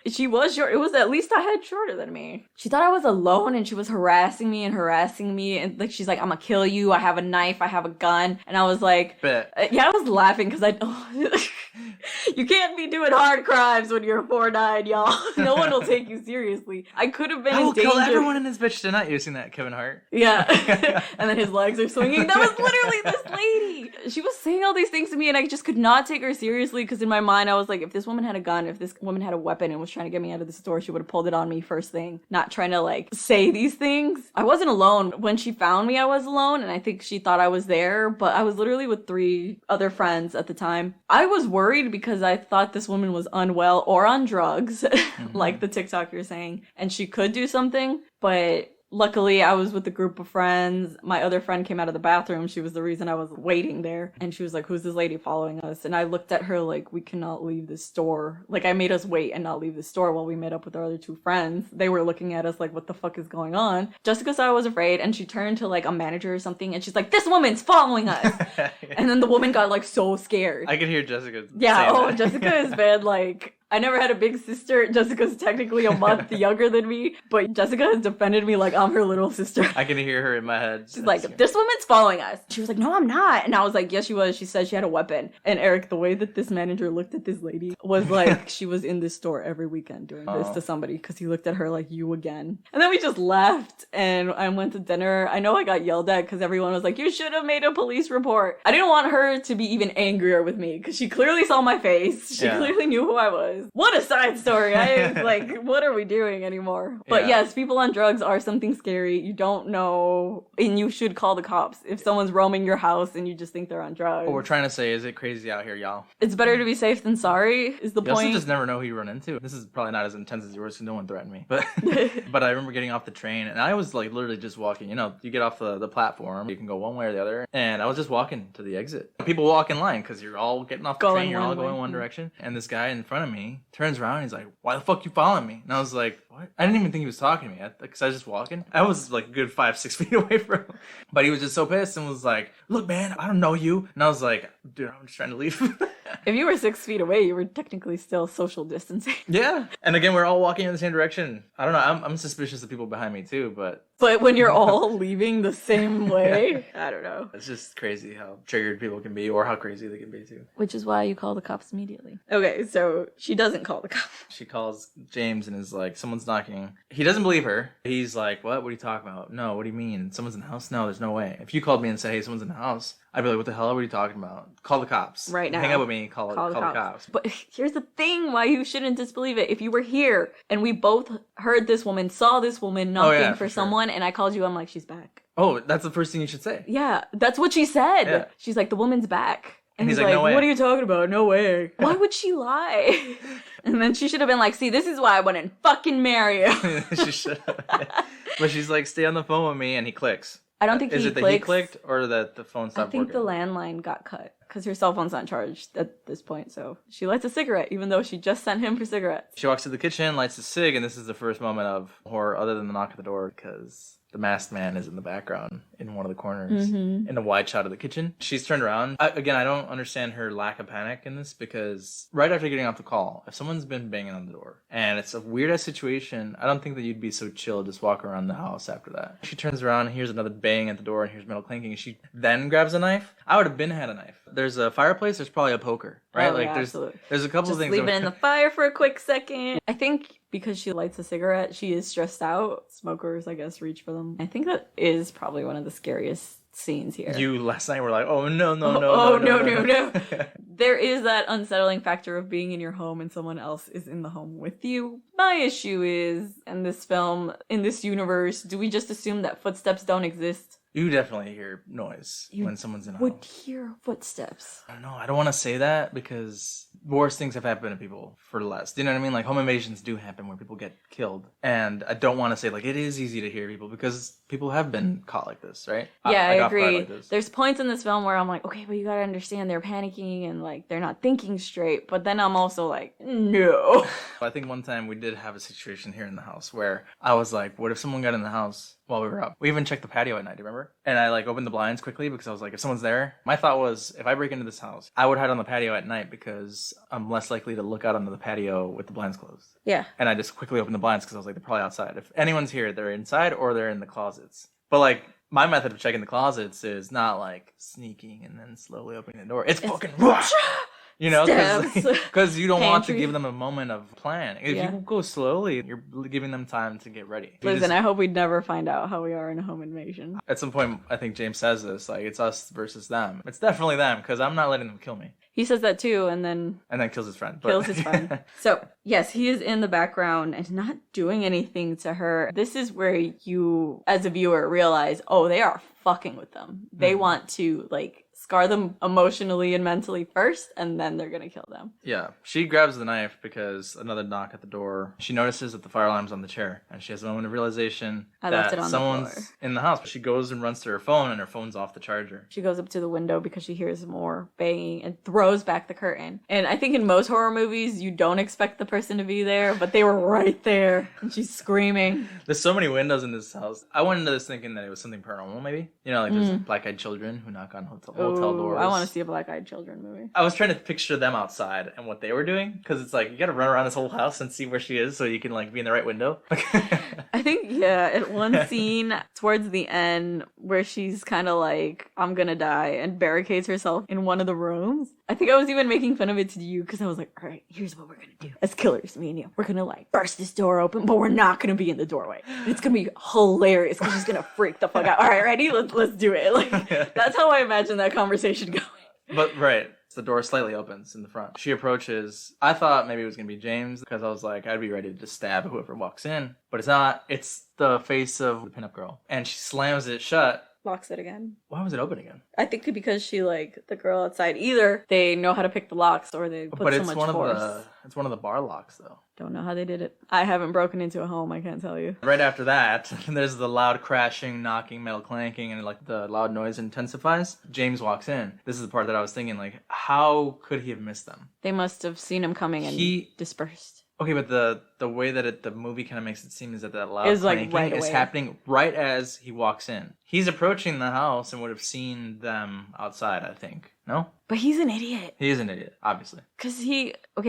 Speaker 2: She was short. It was at least a head shorter than me. She thought I was alone and she was harassing me and like she's like, I'm gonna kill you. I have a knife. I have a gun. And I was like,
Speaker 1: Bet.
Speaker 2: yeah, I was laughing because you can't be doing hard crimes when you're 4'9", y'all. No one will take you seriously. I could have been
Speaker 1: I will
Speaker 2: in danger.
Speaker 1: kill everyone in this bitch tonight. You've seen that Kevin Hart?
Speaker 2: Yeah. And then his legs are swinging. That was literally this lady. She was saying all these things to me and I just could not take her seriously because in my mind I was like, if this woman had a gun, if this woman had a weapon and was trying trying to get me out of the store, she would have pulled it on me first thing, not trying to like say these things. I wasn't alone. When she found me, I was alone, and I think she thought I was there, but I was literally with 3 other friends at the time. I was worried because I thought this woman was unwell or on drugs, like the TikTok you're saying, and she could do something, but luckily, I was with a group of friends. My other friend came out of the bathroom. She was the reason I was waiting there. And she was like, who's this lady following us? And I looked at her like, we cannot leave the store. Like, I made us wait and not leave the store while we met up with our other 2 friends. They were looking at us like, what the fuck is going on? Jessica saw I was afraid, and she turned to like a manager or something, and she's like, this woman's following us. And then the woman got like so scared.
Speaker 1: I could hear Jessica
Speaker 2: Yeah,
Speaker 1: saying that.
Speaker 2: Jessica has been like... I never had a big sister. Jessica's technically a month younger than me, but Jessica has defended me like I'm her little sister.
Speaker 1: I can hear her in my head.
Speaker 2: She's like, this woman's following us. She was like, no, I'm not. And I was like, yes, she was. She said she had a weapon. And Eric, the way that this manager looked at this lady was like, she was in this store every weekend doing this to somebody, because he looked at her like, you again. And then we just left and I went to dinner. I know I got yelled at because everyone was like, you should have made a police report. I didn't want her to be even angrier with me because she clearly saw my face. She clearly knew who I was. What a side story. I was like, what are we doing anymore? But yes, people on drugs are something scary. You don't know, and you should call the cops if someone's roaming your house and you just think they're on drugs.
Speaker 1: What we're trying to say is, it crazy out here, y'all.
Speaker 2: It's better to be safe than sorry, is the
Speaker 1: You
Speaker 2: point.
Speaker 1: also just never know who you run into. This is probably not as intense as yours because no one threatened me. But but I remember getting off the train, and I was like literally just walking. You know, you get off the platform, you can go one way or the other. And I was just walking to the exit. People walk in line because you're all getting off the train, you're all going one direction. And this guy in front of me turns around and he's like, why the fuck you following me? And I was like, what? I didn't even think he was talking to me because I was just walking. I was like a good 5-6 feet away from him. But he was just so pissed and was like, look, man, I don't know you. And I was like, dude, I'm just trying to leave.
Speaker 2: If you were 6 feet away, you were technically still social distancing.
Speaker 1: Yeah. And again, we're all walking in the same direction. I don't know. I'm suspicious of people behind me too, but
Speaker 2: when you're all leaving the same way, I don't know.
Speaker 1: it's just crazy how triggered people can be, or how crazy they can be too.
Speaker 2: Which is why you call the cops immediately. Okay, so she doesn't call the cops.
Speaker 1: She calls James and is like, someone's knocking. He doesn't believe her. He's like, what? What are you talking about? No, what do you mean? Someone's in the house? No, there's no way. If you called me and said, hey, someone's in the house, I'd be like, what the hell are you talking about? Call the cops.
Speaker 2: Right now.
Speaker 1: Hang up with me, call the cops.
Speaker 2: But here's the thing why you shouldn't disbelieve it. If you were here and we both heard this woman, saw this woman knocking for someone, and I called you, I'm like, she's back.
Speaker 1: Oh, that's the first thing you should say.
Speaker 2: Yeah, that's what she said.
Speaker 1: Yeah.
Speaker 2: She's like, the woman's back. And
Speaker 1: he's like, no way.
Speaker 2: What are you talking about? No way. Why would she lie? And then she should have been like, see, this is why I wouldn't fucking marry you.
Speaker 1: She should have. But she's like, stay on the phone with me, and he clicks.
Speaker 2: I don't think
Speaker 1: Is
Speaker 2: he
Speaker 1: it
Speaker 2: clicks.
Speaker 1: that he clicked or that the phone stopped
Speaker 2: I think
Speaker 1: working?
Speaker 2: the landline got cut because her cell phone's not charged at this point. So she lights a cigarette, even though she just sent him for cigarettes.
Speaker 1: She walks to the kitchen, lights a cig, and this is the first moment of horror other than the knock at the door, because the masked man is in the background in one of the corners in a wide shot of the kitchen. She's turned around. I don't understand her lack of panic in this, because right after getting off the call, if someone's been banging on the door and it's a weird ass situation, I don't think that you'd be so chill just walk around the house after that. She turns around and hears another bang at the door and hears metal clinking, and she then grabs a knife. I would have had a knife. There's a fireplace, there's probably a poker, right?
Speaker 2: Oh,
Speaker 1: like
Speaker 2: yeah,
Speaker 1: there's
Speaker 2: absolutely.
Speaker 1: there's a couple
Speaker 2: Just
Speaker 1: of things.
Speaker 2: leave it in the fire for a quick second. I think because she lights a cigarette, she is stressed out. Smokers, I guess, reach for them. I think that is probably one of the scariest scenes here.
Speaker 1: You last night were like, oh no.
Speaker 2: There is that unsettling factor of being in your home and someone else is in the home with you. My issue is, in this film, in this universe, do we just assume that footsteps don't exist?
Speaker 1: You definitely hear noise when someone's in a
Speaker 2: Would
Speaker 1: house.
Speaker 2: hear footsteps.
Speaker 1: I don't know. I don't want to say that because worse things have happened to people for less. Do you know what I mean? Like, home invasions do happen where people get killed. And I don't want to say, like, it is easy to hear people because people have been caught like this, right?
Speaker 2: Yeah, I
Speaker 1: got fried
Speaker 2: agree.
Speaker 1: like this.
Speaker 2: There's points in this film where I'm like, okay, but you gotta understand they're panicking and, like, they're not thinking straight. But then I'm also like, no.
Speaker 1: I think one time we did have a situation here in the house where I was like, what if someone got in the house while we were up? We even checked the patio at night, do you remember? And I like opened the blinds quickly because I was like, if someone's there, my thought was, if I break into this house, I would hide on the patio at night because I'm less likely to look out onto the patio with the blinds closed.
Speaker 2: Yeah.
Speaker 1: And I just quickly opened the blinds because I was like, they're probably outside. If anyone's here, they're inside or they're in the closets. But like, my method of checking the closets is not like sneaking and then slowly opening the door. It's fucking rush. You know, because you don't want to give them a moment of plan. If you go slowly, you're giving them time to get ready.
Speaker 2: Listen, I hope we never find out how we are in a home invasion.
Speaker 1: At some point, I think James says this, like, it's us versus them. It's definitely them, because I'm not letting them kill me.
Speaker 2: He says that too, and then
Speaker 1: kills his friend.
Speaker 2: Kills his friend. So, yes, he is in the background and not doing anything to her. This is where you, as a viewer, realize, oh, they are fucking with them. They want to, like, scar them emotionally and mentally first, and then they're gonna kill them.
Speaker 1: Yeah. She grabs the knife because another knock at the door. She notices that the fire alarm's on the chair, and she has a moment of realization that someone's in the house. She goes and runs to her phone, and her phone's off the charger.
Speaker 2: She goes up to the window because she hears more banging and throws back the curtain. And I think in most horror movies, you don't expect the person to be there, but they were right there, and she's screaming.
Speaker 1: There's so many windows in this house. I went into this thinking that it was something paranormal, maybe. You know, like there's black-eyed children who knock on hotel doors.
Speaker 2: I want to see a black-eyed children movie.
Speaker 1: I was trying to picture them outside and what they were doing, because it's like, you gotta run around this whole house and see where she is so you can, like, be in the right window.
Speaker 2: I think, yeah, at one scene towards the end where she's kind of like, I'm gonna die, and barricades herself in one of the rooms. I think I was even making fun of it to you, because I was like, all right, here's what we're gonna do. As killers, me and you, we're gonna, like, burst this door open, but we're not gonna be in the doorway. And it's gonna be hilarious, because she's gonna freak the fuck out. All right, ready? Let's do it. Like, that's how I imagine that conversation going.
Speaker 1: But, right. The door slightly opens in the front. She approaches. I thought maybe it was going to be James, because I was like, I'd be ready to stab whoever walks in. But it's not. It's the face of the pinup girl. And she slams it shut.
Speaker 2: Locks it again.
Speaker 1: Why was it open again?
Speaker 2: I think because she, like, the girl outside, either they know how to pick the locks or they put so much force.
Speaker 1: It's one of the bar locks, though.
Speaker 2: Don't know how they did it. I haven't broken into a home, I can't tell you.
Speaker 1: Right after that, there's the loud crashing, knocking, metal clanking, and, like, the loud noise intensifies. James walks in. This is the part that I was thinking, like, how could he have missed them?
Speaker 2: They must have seen him coming and dispersed.
Speaker 1: Okay, but the way that the movie kind of makes it seem is that loud clanking is happening right as he walks in. He's approaching the house and would have seen them outside, I think. No?
Speaker 2: But he's an idiot.
Speaker 1: He is an idiot, obviously.
Speaker 2: Because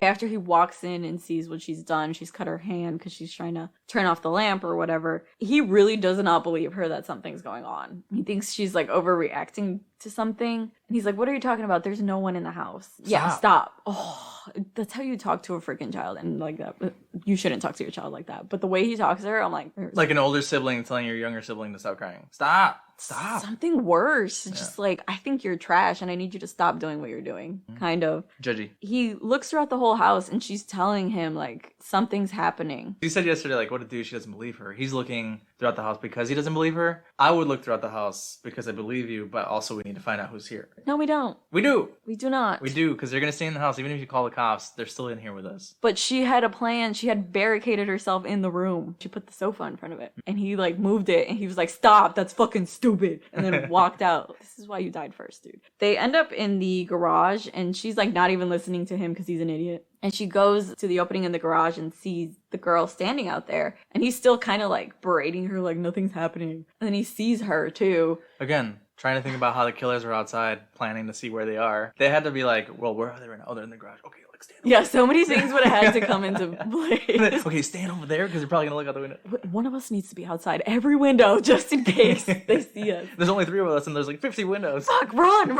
Speaker 2: after he walks in and sees what she's done, she's cut her hand because she's trying to turn off the lamp or whatever. He really does not believe her that something's going on. He thinks she's, like, overreacting to something. And he's like, what are you talking about? There's no one in the house. Stop. Yeah, stop. Oh, that's how you talk to a freaking child. And, like, that. You shouldn't talk to your child like that. But the way he talks to her, I'm like
Speaker 1: an older sibling telling your younger sibling to stop crying. Stop.
Speaker 2: Something worse. Yeah. Just like, I think you're trash and I need you to stop doing what you're doing. Kind of.
Speaker 1: Judgy.
Speaker 2: He looks throughout the whole house and she's telling him, like, something's happening.
Speaker 1: You said yesterday, like, what to do, she doesn't believe her. He's looking throughout the house because he doesn't believe her. I would look throughout the house because I believe you, but also we need to find out who's here.
Speaker 2: No, we don't.
Speaker 1: We do.
Speaker 2: We do not.
Speaker 1: We do, because they're going to stay in the house. Even if you call the cops, they're still in here with us.
Speaker 2: But she had a plan. She had barricaded herself in the room. She put the sofa in front of it. And he, like, moved it. And he was like, stop, that's fucking stupid. And then walked out. This is why you died first, dude. They end up in the garage. And she's, like, not even listening to him because he's an idiot. And she goes to the opening in the garage and sees the girl standing out there. And he's still kind of, like, berating her like nothing's happening. And then he sees her, too.
Speaker 1: Again, trying to think about how the killers were outside, planning to see where they are. They had to be like, well, where are they right now? Oh, they're in the garage. Okay, like, stand over
Speaker 2: there. So many things would have had to come into play.
Speaker 1: Okay, stand over there, because they're probably going to look out the window.
Speaker 2: One of us needs to be outside every window, just in case they see us.
Speaker 1: There's only 3 of us, and there's, like, 50 windows.
Speaker 2: Fuck, run!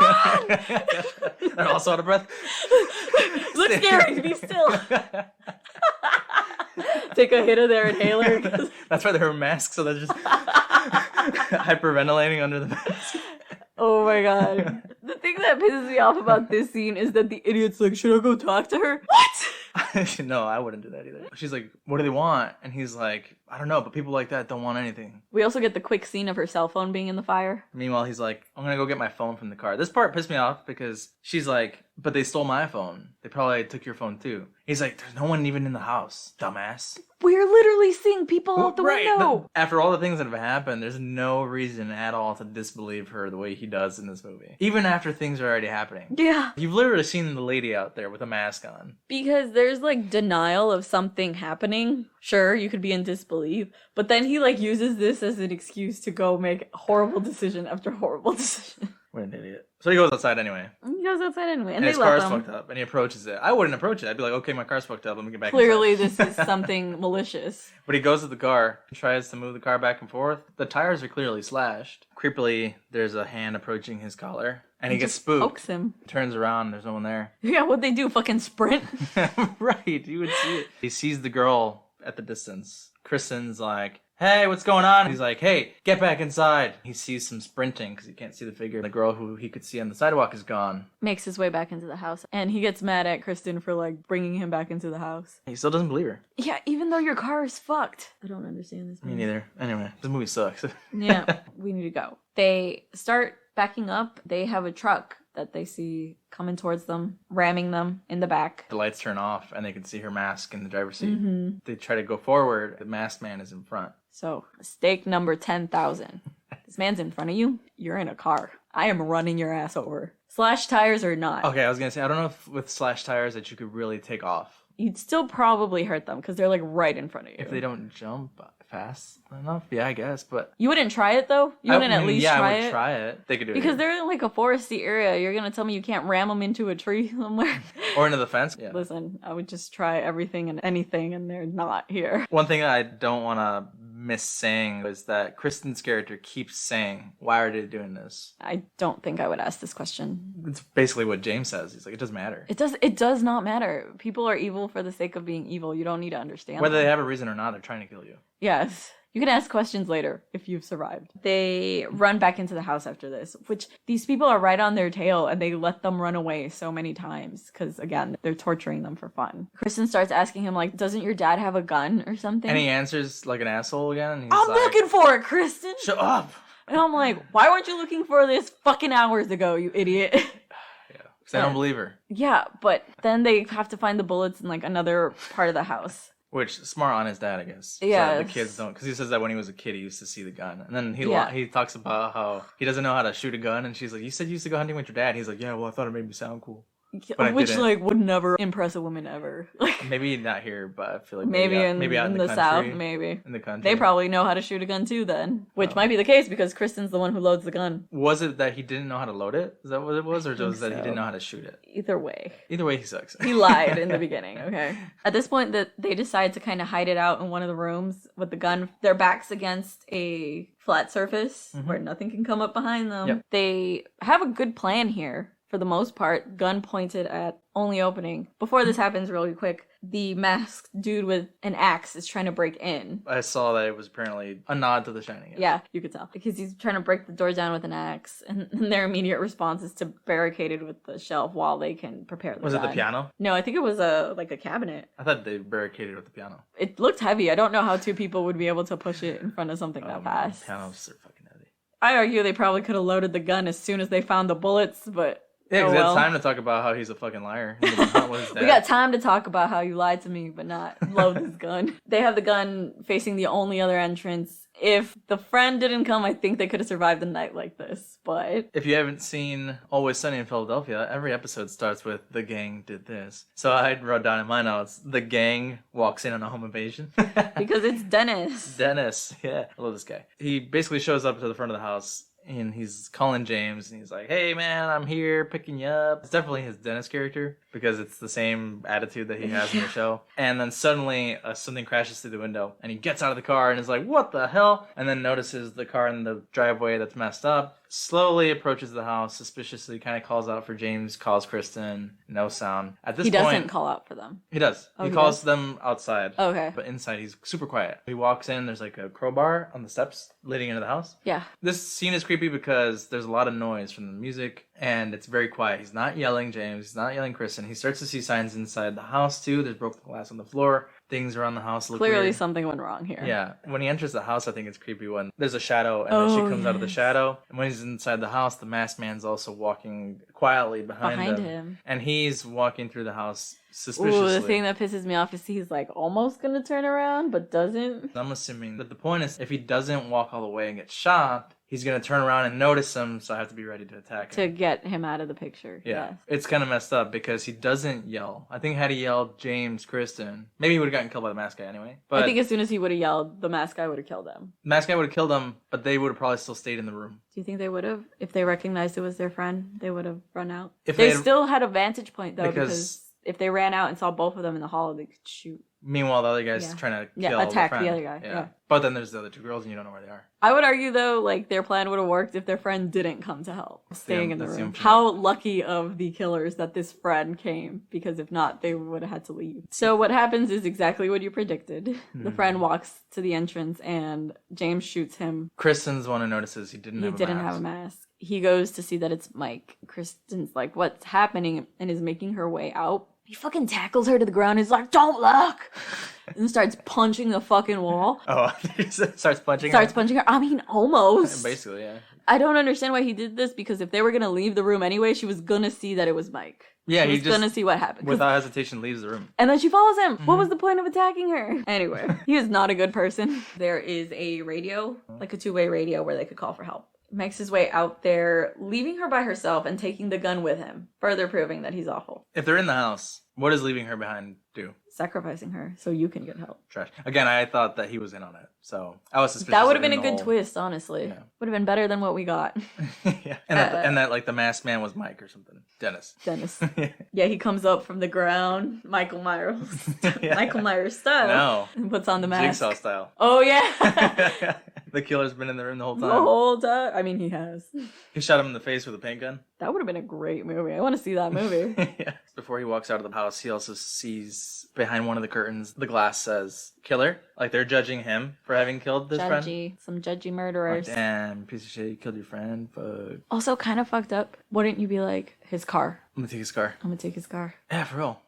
Speaker 1: They're also out of breath.
Speaker 2: Looks scary, be still. Take a hit of their inhaler.
Speaker 1: That's why they're wearing masks, so they're just hyperventilating under the mask.
Speaker 2: Oh my god. The thing that pisses me off about this scene is that the idiot's like, should I go talk to her? What?
Speaker 1: No, I wouldn't do that either. She's like, what do they want? And he's like, I don't know, but people like that don't want anything.
Speaker 2: We also get the quick scene of her cell phone being in the fire.
Speaker 1: Meanwhile, he's like, I'm gonna go get my phone from the car. This part pissed me off because she's like, but they stole my phone. They probably took your phone too. He's like, there's no one even in the house, dumbass.
Speaker 2: We're literally seeing people out the window.
Speaker 1: After all the things that have happened, there's no reason at all to disbelieve her the way he does in this movie. Even after things are already happening.
Speaker 2: Yeah.
Speaker 1: You've literally seen the lady out there with a mask on.
Speaker 2: Because there's, like, denial of something happening. Sure, you could be in disbelief. But then he, like, uses this as an excuse to go make horrible decision after horrible decision.
Speaker 1: What an idiot. So he goes outside anyway.
Speaker 2: He goes outside anyway.
Speaker 1: And his car's fucked up. And he approaches it. I wouldn't approach it. I'd be like, okay, my car's fucked up. Let me get back
Speaker 2: Clearly,
Speaker 1: inside.
Speaker 2: This is something malicious.
Speaker 1: But he goes to the car, tries to move the car back and forth. The tires are clearly slashed. Creepily, there's a hand approaching his collar. And he gets spooked.
Speaker 2: Pokes him.
Speaker 1: Turns around, there's no one there.
Speaker 2: Yeah, what'd they do? Fucking sprint?
Speaker 1: Right, you would see it. He sees the girl at the distance. Kristen's like, hey, what's going on? He's like, hey, get back inside. He sees some sprinting because he can't see the figure. The girl who he could see on the sidewalk is gone.
Speaker 2: Makes his way back into the house, and he gets mad at Kristen for like bringing him back into the house.
Speaker 1: He still doesn't believe her.
Speaker 2: Yeah, even though your car is fucked. I don't understand this movie.
Speaker 1: Me neither. Anyway, this movie sucks.
Speaker 2: Yeah, we need to go. They start backing up. They have a truck that they see coming towards them, ramming them in the back.
Speaker 1: The lights turn off and they can see her mask in the driver's seat.
Speaker 2: Mm-hmm.
Speaker 1: They try to go forward. The masked man is in front.
Speaker 2: So, mistake number 10,000. This man's in front of you. You're in a car. I am running your ass over. Slash tires or not.
Speaker 1: Okay, I was going to say, I don't know if with slash tires that you could really take off.
Speaker 2: You'd still probably hurt them because they're like right in front of you.
Speaker 1: If they don't jump fast enough, yeah, I guess. But
Speaker 2: you wouldn't try it though? You wouldn't at least try it?
Speaker 1: Yeah, I would try it. They could do it.
Speaker 2: Because they're in like a foresty area. You're going to tell me you can't ram them into a tree somewhere?
Speaker 1: Or into the fence? Yeah.
Speaker 2: Listen, I would just try everything and anything and they're not here.
Speaker 1: One thing I don't want to miss saying is that Kristen's character keeps saying, why are they doing this?
Speaker 2: I don't think I would ask this question.
Speaker 1: It's basically what James says. He's like, it doesn't matter.
Speaker 2: It does not matter. People are evil for the sake of being evil. You don't need to understand
Speaker 1: whether
Speaker 2: them.
Speaker 1: They have a reason or not, they're trying to kill you.
Speaker 2: Yes. You can ask questions later if you've survived. They run back into the house after this, which these people are right on their tail and they let them run away so many times because, again, they're torturing them for fun. Kristen starts asking him, like, doesn't your dad have a gun or something?
Speaker 1: And he answers like an asshole again. And he's
Speaker 2: I'm
Speaker 1: like,
Speaker 2: looking for it, Kristen.
Speaker 1: Shut up.
Speaker 2: And I'm like, why weren't you looking for this fucking hours ago, you idiot?
Speaker 1: Yeah, because I don't believe her.
Speaker 2: Yeah, but then they have to find the bullets in like another part of the house.
Speaker 1: Which, smart on his dad, I guess.
Speaker 2: Yeah.
Speaker 1: So the kids don't, because he says that when he was a kid, he used to see the gun. And then he talks about how he doesn't know how to shoot a gun. And she's like, you said you used to go hunting with your dad. He's like, yeah, well, I thought it made me sound cool.
Speaker 2: Which, like, would never impress a woman ever. Like,
Speaker 1: maybe not here, but I feel like
Speaker 2: maybe
Speaker 1: out
Speaker 2: in
Speaker 1: the
Speaker 2: the
Speaker 1: country,
Speaker 2: South, maybe.
Speaker 1: In the country.
Speaker 2: They probably know how to shoot a gun too then. Which might be the case because Kristen's the one who loads the gun.
Speaker 1: Was it that he didn't know how to load it? Is that what it was? Or was that he didn't know how to shoot it?
Speaker 2: Either way.
Speaker 1: Either way, he sucks.
Speaker 2: He lied in the beginning, okay? At this point, they decide to kind of hide it out in one of the rooms with the gun. Their backs against a flat surface where nothing can come up behind them.
Speaker 1: Yep.
Speaker 2: They have a good plan here. For the most part, gun pointed at only opening. Before this happens really quick, the masked dude with an axe is trying to break in.
Speaker 1: I saw that it was apparently a nod to The Shining.
Speaker 2: Yeah, you could tell. Because he's trying to break the door down with an axe, and their immediate response is to barricade it with the shelf while they can prepare the
Speaker 1: Was
Speaker 2: gun.
Speaker 1: it the piano?
Speaker 2: No, I think it was a cabinet.
Speaker 1: I thought they barricaded with the piano.
Speaker 2: It looked heavy. I don't know how two people would be able to push it in front of something that fast.
Speaker 1: Pianos are fucking heavy.
Speaker 2: I argue they probably could have loaded the gun as soon as they found the bullets, but...
Speaker 1: Yeah, because it's time to talk about how he's a fucking liar.
Speaker 2: We got time to talk about how you lied to me, but not load this gun. They have the gun facing the only other entrance. If the friend didn't come, I think they could have survived the night like this, but...
Speaker 1: If you haven't seen Always Sunny in Philadelphia, every episode starts with, the gang did this. So I wrote down in my notes, the gang walks in on a home invasion.
Speaker 2: Because it's Dennis.
Speaker 1: Dennis, yeah. I love this guy. He basically shows up to the front of the house, and he's calling James, and he's like, hey, man, I'm here picking you up. It's definitely his Dennis character, because it's the same attitude that he has in the show. And then suddenly, something crashes through the window, and he gets out of the car, and is like, what the hell? And then notices the car in the driveway that's messed up, slowly approaches the house, suspiciously kind of calls out for James, calls Kristen, no sound. At this point...
Speaker 2: He doesn't call out for them.
Speaker 1: He does.
Speaker 2: Oh,
Speaker 1: he calls them outside.
Speaker 2: Okay.
Speaker 1: But inside, he's super quiet. He walks in, there's like a crowbar on the steps leading into the house.
Speaker 2: Yeah.
Speaker 1: This scene is creepy because there's a lot of noise from the music, and it's very quiet. He's not yelling James, he's not yelling Kristen. He starts to see signs inside the house, too. There's broken glass on the floor. Things around the house look
Speaker 2: Clearly
Speaker 1: weird.
Speaker 2: Something went wrong here.
Speaker 1: Yeah. When he enters the house, I think it's creepy when there's a shadow, and then she comes out of the shadow. And when he's inside the house, the masked man's also walking quietly behind him. And he's walking through the house suspiciously.
Speaker 2: Ooh, the thing that pisses me off is he's like almost gonna turn around, but doesn't.
Speaker 1: I'm assuming that the point is, if he doesn't walk all the way and get shot, he's going to turn around and notice him, so I have to be ready to attack him.
Speaker 2: To get him out of the picture.
Speaker 1: Yeah.
Speaker 2: Yes.
Speaker 1: It's kind of messed up because he doesn't yell. I think had he yelled James, Kristen, maybe he would have gotten killed by the masked guy anyway. But
Speaker 2: I think as soon as he would have yelled, the masked guy would have killed him.
Speaker 1: The masked guy would have killed him, but they would have probably still stayed in the room.
Speaker 2: Do you think they would have? If they recognized it was their friend, they would have run out?
Speaker 1: If
Speaker 2: they
Speaker 1: they had-
Speaker 2: still had a vantage point, though,
Speaker 1: Because-
Speaker 2: because if they ran out and saw both of them in the hall, they could shoot.
Speaker 1: Meanwhile, the other guy's
Speaker 2: Yeah.
Speaker 1: trying to
Speaker 2: Yeah,
Speaker 1: kill
Speaker 2: attack the
Speaker 1: friend.
Speaker 2: other guy, yeah.
Speaker 1: But then there's the other two girls, and you don't know where they are.
Speaker 2: I would argue though, like their plan would have worked if their friend didn't come to help, staying in the
Speaker 1: that's the
Speaker 2: room.
Speaker 1: unfortunate-
Speaker 2: How lucky of the killers that this friend came, because if not, they would have had to leave. So what happens is exactly what you predicted. The friend walks to the entrance, and James shoots him.
Speaker 1: Kristen's one who notices he didn't have a mask.
Speaker 2: He goes to see that it's Mike. Kristen's like, "What's happening?" and is making her way out. He fucking tackles her to the ground. He's like, "Don't look!" and starts punching the fucking wall.
Speaker 1: Oh, he starts punching
Speaker 2: Starts
Speaker 1: her?
Speaker 2: punching her. I mean, almost.
Speaker 1: Basically, yeah.
Speaker 2: I don't understand why he did this, because if they were gonna leave the room anyway, she was gonna see that it was Mike.
Speaker 1: Yeah,
Speaker 2: she
Speaker 1: he
Speaker 2: was
Speaker 1: just,
Speaker 2: gonna see what happened. 'Cause-
Speaker 1: without hesitation, leaves the room.
Speaker 2: and then she follows him. What was the point of attacking her? Anyway, he is not a good person. There is a radio, like a two-way radio where they could call for help. Makes his way out there, leaving her by herself and taking the gun with him, further proving that he's awful.
Speaker 1: If they're in the house, what does leaving her behind do?
Speaker 2: Sacrificing her so you can get help.
Speaker 1: Trash. Again, I thought that he was in on it, so I was suspicious.
Speaker 2: That would have
Speaker 1: of
Speaker 2: been
Speaker 1: him
Speaker 2: a
Speaker 1: the
Speaker 2: good
Speaker 1: whole-
Speaker 2: twist, honestly.
Speaker 1: Yeah.
Speaker 2: Would have been better than what we got.
Speaker 1: Yeah, and that like the masked man was Mike or something. Dennis.
Speaker 2: Dennis. Yeah, he comes up from the ground, Michael Myers.
Speaker 1: Yeah.
Speaker 2: Michael Myers style.
Speaker 1: No.
Speaker 2: And puts on the mask.
Speaker 1: Jigsaw style.
Speaker 2: Oh, yeah.
Speaker 1: The killer's been in the room the whole
Speaker 2: The
Speaker 1: time.
Speaker 2: whole time. I mean, he has.
Speaker 1: He shot him in the face with a paint gun.
Speaker 2: That would have been a great movie. I want to see that movie.
Speaker 1: Yeah. Before he walks out of the house, he also sees behind one of the curtains, the glass says killer. Like they're judging him for having killed this friend.
Speaker 2: Judgy. Some judgy
Speaker 1: Like,
Speaker 2: murderers.
Speaker 1: damn, piece of shit, you killed your friend. Fuck.
Speaker 2: Also, kind of fucked up. Wouldn't you be like, his car?
Speaker 1: I'm gonna take his car.
Speaker 2: I'm gonna take his car.
Speaker 1: Yeah, for real.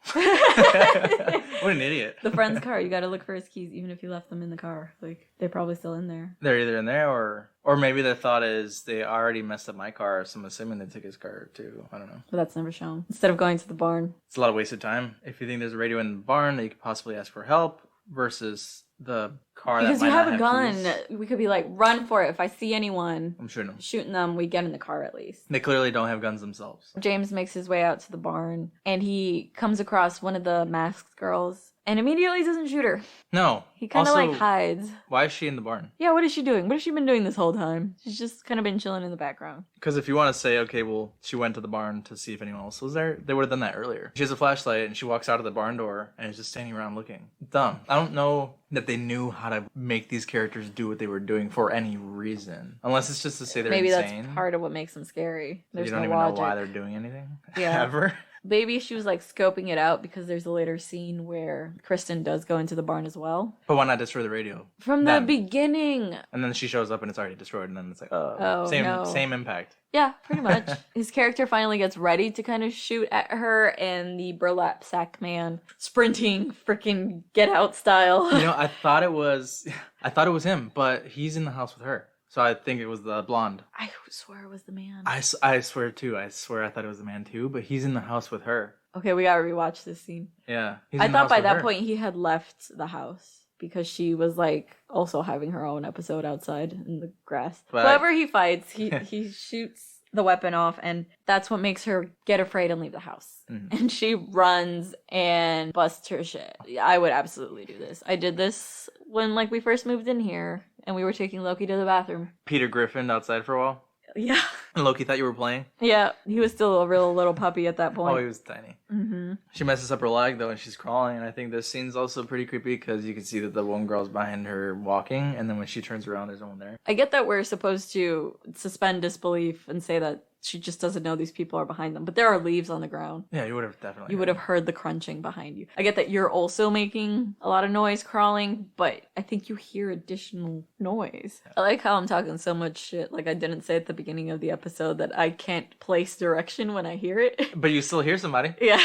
Speaker 1: What an idiot.
Speaker 2: The friend's car. You gotta look for his keys, even if you left them in the car. Like, they're probably still in there.
Speaker 1: They're either in there or maybe their thought is they already messed up my car, so I'm assuming they took his car too. I don't know.
Speaker 2: But that's never shown. Instead of going to the barn.
Speaker 1: It's a lot of wasted time. If you think there's a radio in the barn that you could possibly ask for help versus the car
Speaker 2: Because
Speaker 1: that
Speaker 2: you
Speaker 1: might
Speaker 2: have
Speaker 1: not
Speaker 2: a gun.
Speaker 1: keys.
Speaker 2: We could be like, run for it. If I see anyone
Speaker 1: I'm shooting them.
Speaker 2: shooting them, we get in the car at least.
Speaker 1: They clearly don't have guns themselves.
Speaker 2: James makes his way out to the barn, and he comes across one of the masked girls, and immediately doesn't shoot her.
Speaker 1: No.
Speaker 2: He kind of
Speaker 1: Also,
Speaker 2: like hides.
Speaker 1: why is she in the barn?
Speaker 2: Yeah, what is she doing? What has she been doing this whole time? She's just kind of been chilling in the background.
Speaker 1: Because if you want to say, okay, well, she went to the barn to see if anyone else was there, they would have done that earlier. She has a flashlight and she walks out of the barn door and is just standing around looking. Dumb. I don't know that they knew how to make these characters do what they were doing for any reason. Unless it's just to say they're
Speaker 2: Maybe
Speaker 1: insane.
Speaker 2: that's part of what makes them scary. There's
Speaker 1: you don't
Speaker 2: no
Speaker 1: even
Speaker 2: logic.
Speaker 1: know why they're doing anything.
Speaker 2: Yeah.
Speaker 1: Ever.
Speaker 2: Maybe she was like scoping it out because there's a later scene where Kristen does go into the barn as well.
Speaker 1: But why not destroy the radio?
Speaker 2: From the
Speaker 1: Then.
Speaker 2: beginning.
Speaker 1: And then she shows up and it's already destroyed, and then it's like,
Speaker 2: Oh,
Speaker 1: same
Speaker 2: no.
Speaker 1: same impact.
Speaker 2: Yeah, pretty much. His character finally gets ready to kind of shoot at her, and the burlap sack man sprinting, freaking Get Out style.
Speaker 1: You know, I thought it was him, but he's in the house with her. So I think it was the blonde.
Speaker 2: I swear it was the man.
Speaker 1: I swear too. I swear I thought it was the man too, but he's in the house with her.
Speaker 2: Okay, we gotta rewatch this scene.
Speaker 1: Yeah. he's
Speaker 2: I
Speaker 1: in the
Speaker 2: thought
Speaker 1: house
Speaker 2: by
Speaker 1: with
Speaker 2: that
Speaker 1: her.
Speaker 2: point he had left the house because she was like also having her own episode outside in the grass.
Speaker 1: But-
Speaker 2: Whoever he fights, he shoots the weapon off, and that's what makes her get afraid and leave the house.
Speaker 1: Mhm.
Speaker 2: And she runs and busts her shit. I would absolutely do this. I did this when like we first moved in here and we were taking Loki to the bathroom.
Speaker 1: Peter Griffin outside for a while.
Speaker 2: Yeah.
Speaker 1: And Loki thought you were playing.
Speaker 2: Yeah, he was still a real little puppy at that
Speaker 1: Oh,
Speaker 2: point.
Speaker 1: he was tiny.
Speaker 2: Mm-hmm.
Speaker 1: She messes up her leg though, and she's crawling. And I think this scene's also pretty creepy because you can see that the one girl's behind her walking, and then when she turns around, there's no one there.
Speaker 2: I get that we're supposed to suspend disbelief and say that she just doesn't know these people are behind them, but there are leaves on the ground.
Speaker 1: Yeah, you would have definitely.
Speaker 2: You would have heard the crunching behind you. I get that you're also making a lot of noise crawling, but I think you hear additional noise. I like how I'm talking so much shit, like I didn't say at the beginning of the episode that I can't place direction when I hear it.
Speaker 1: But you still hear somebody.
Speaker 2: Yeah.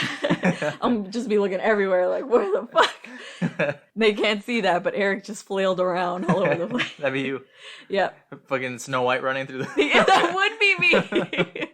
Speaker 2: I'm just be looking everywhere like, where the fuck? They can't see that, but Eric just flailed around all over the place.
Speaker 1: That'd be you.
Speaker 2: Yeah.
Speaker 1: Fucking Snow White running through the.
Speaker 2: Yeah, that would be me.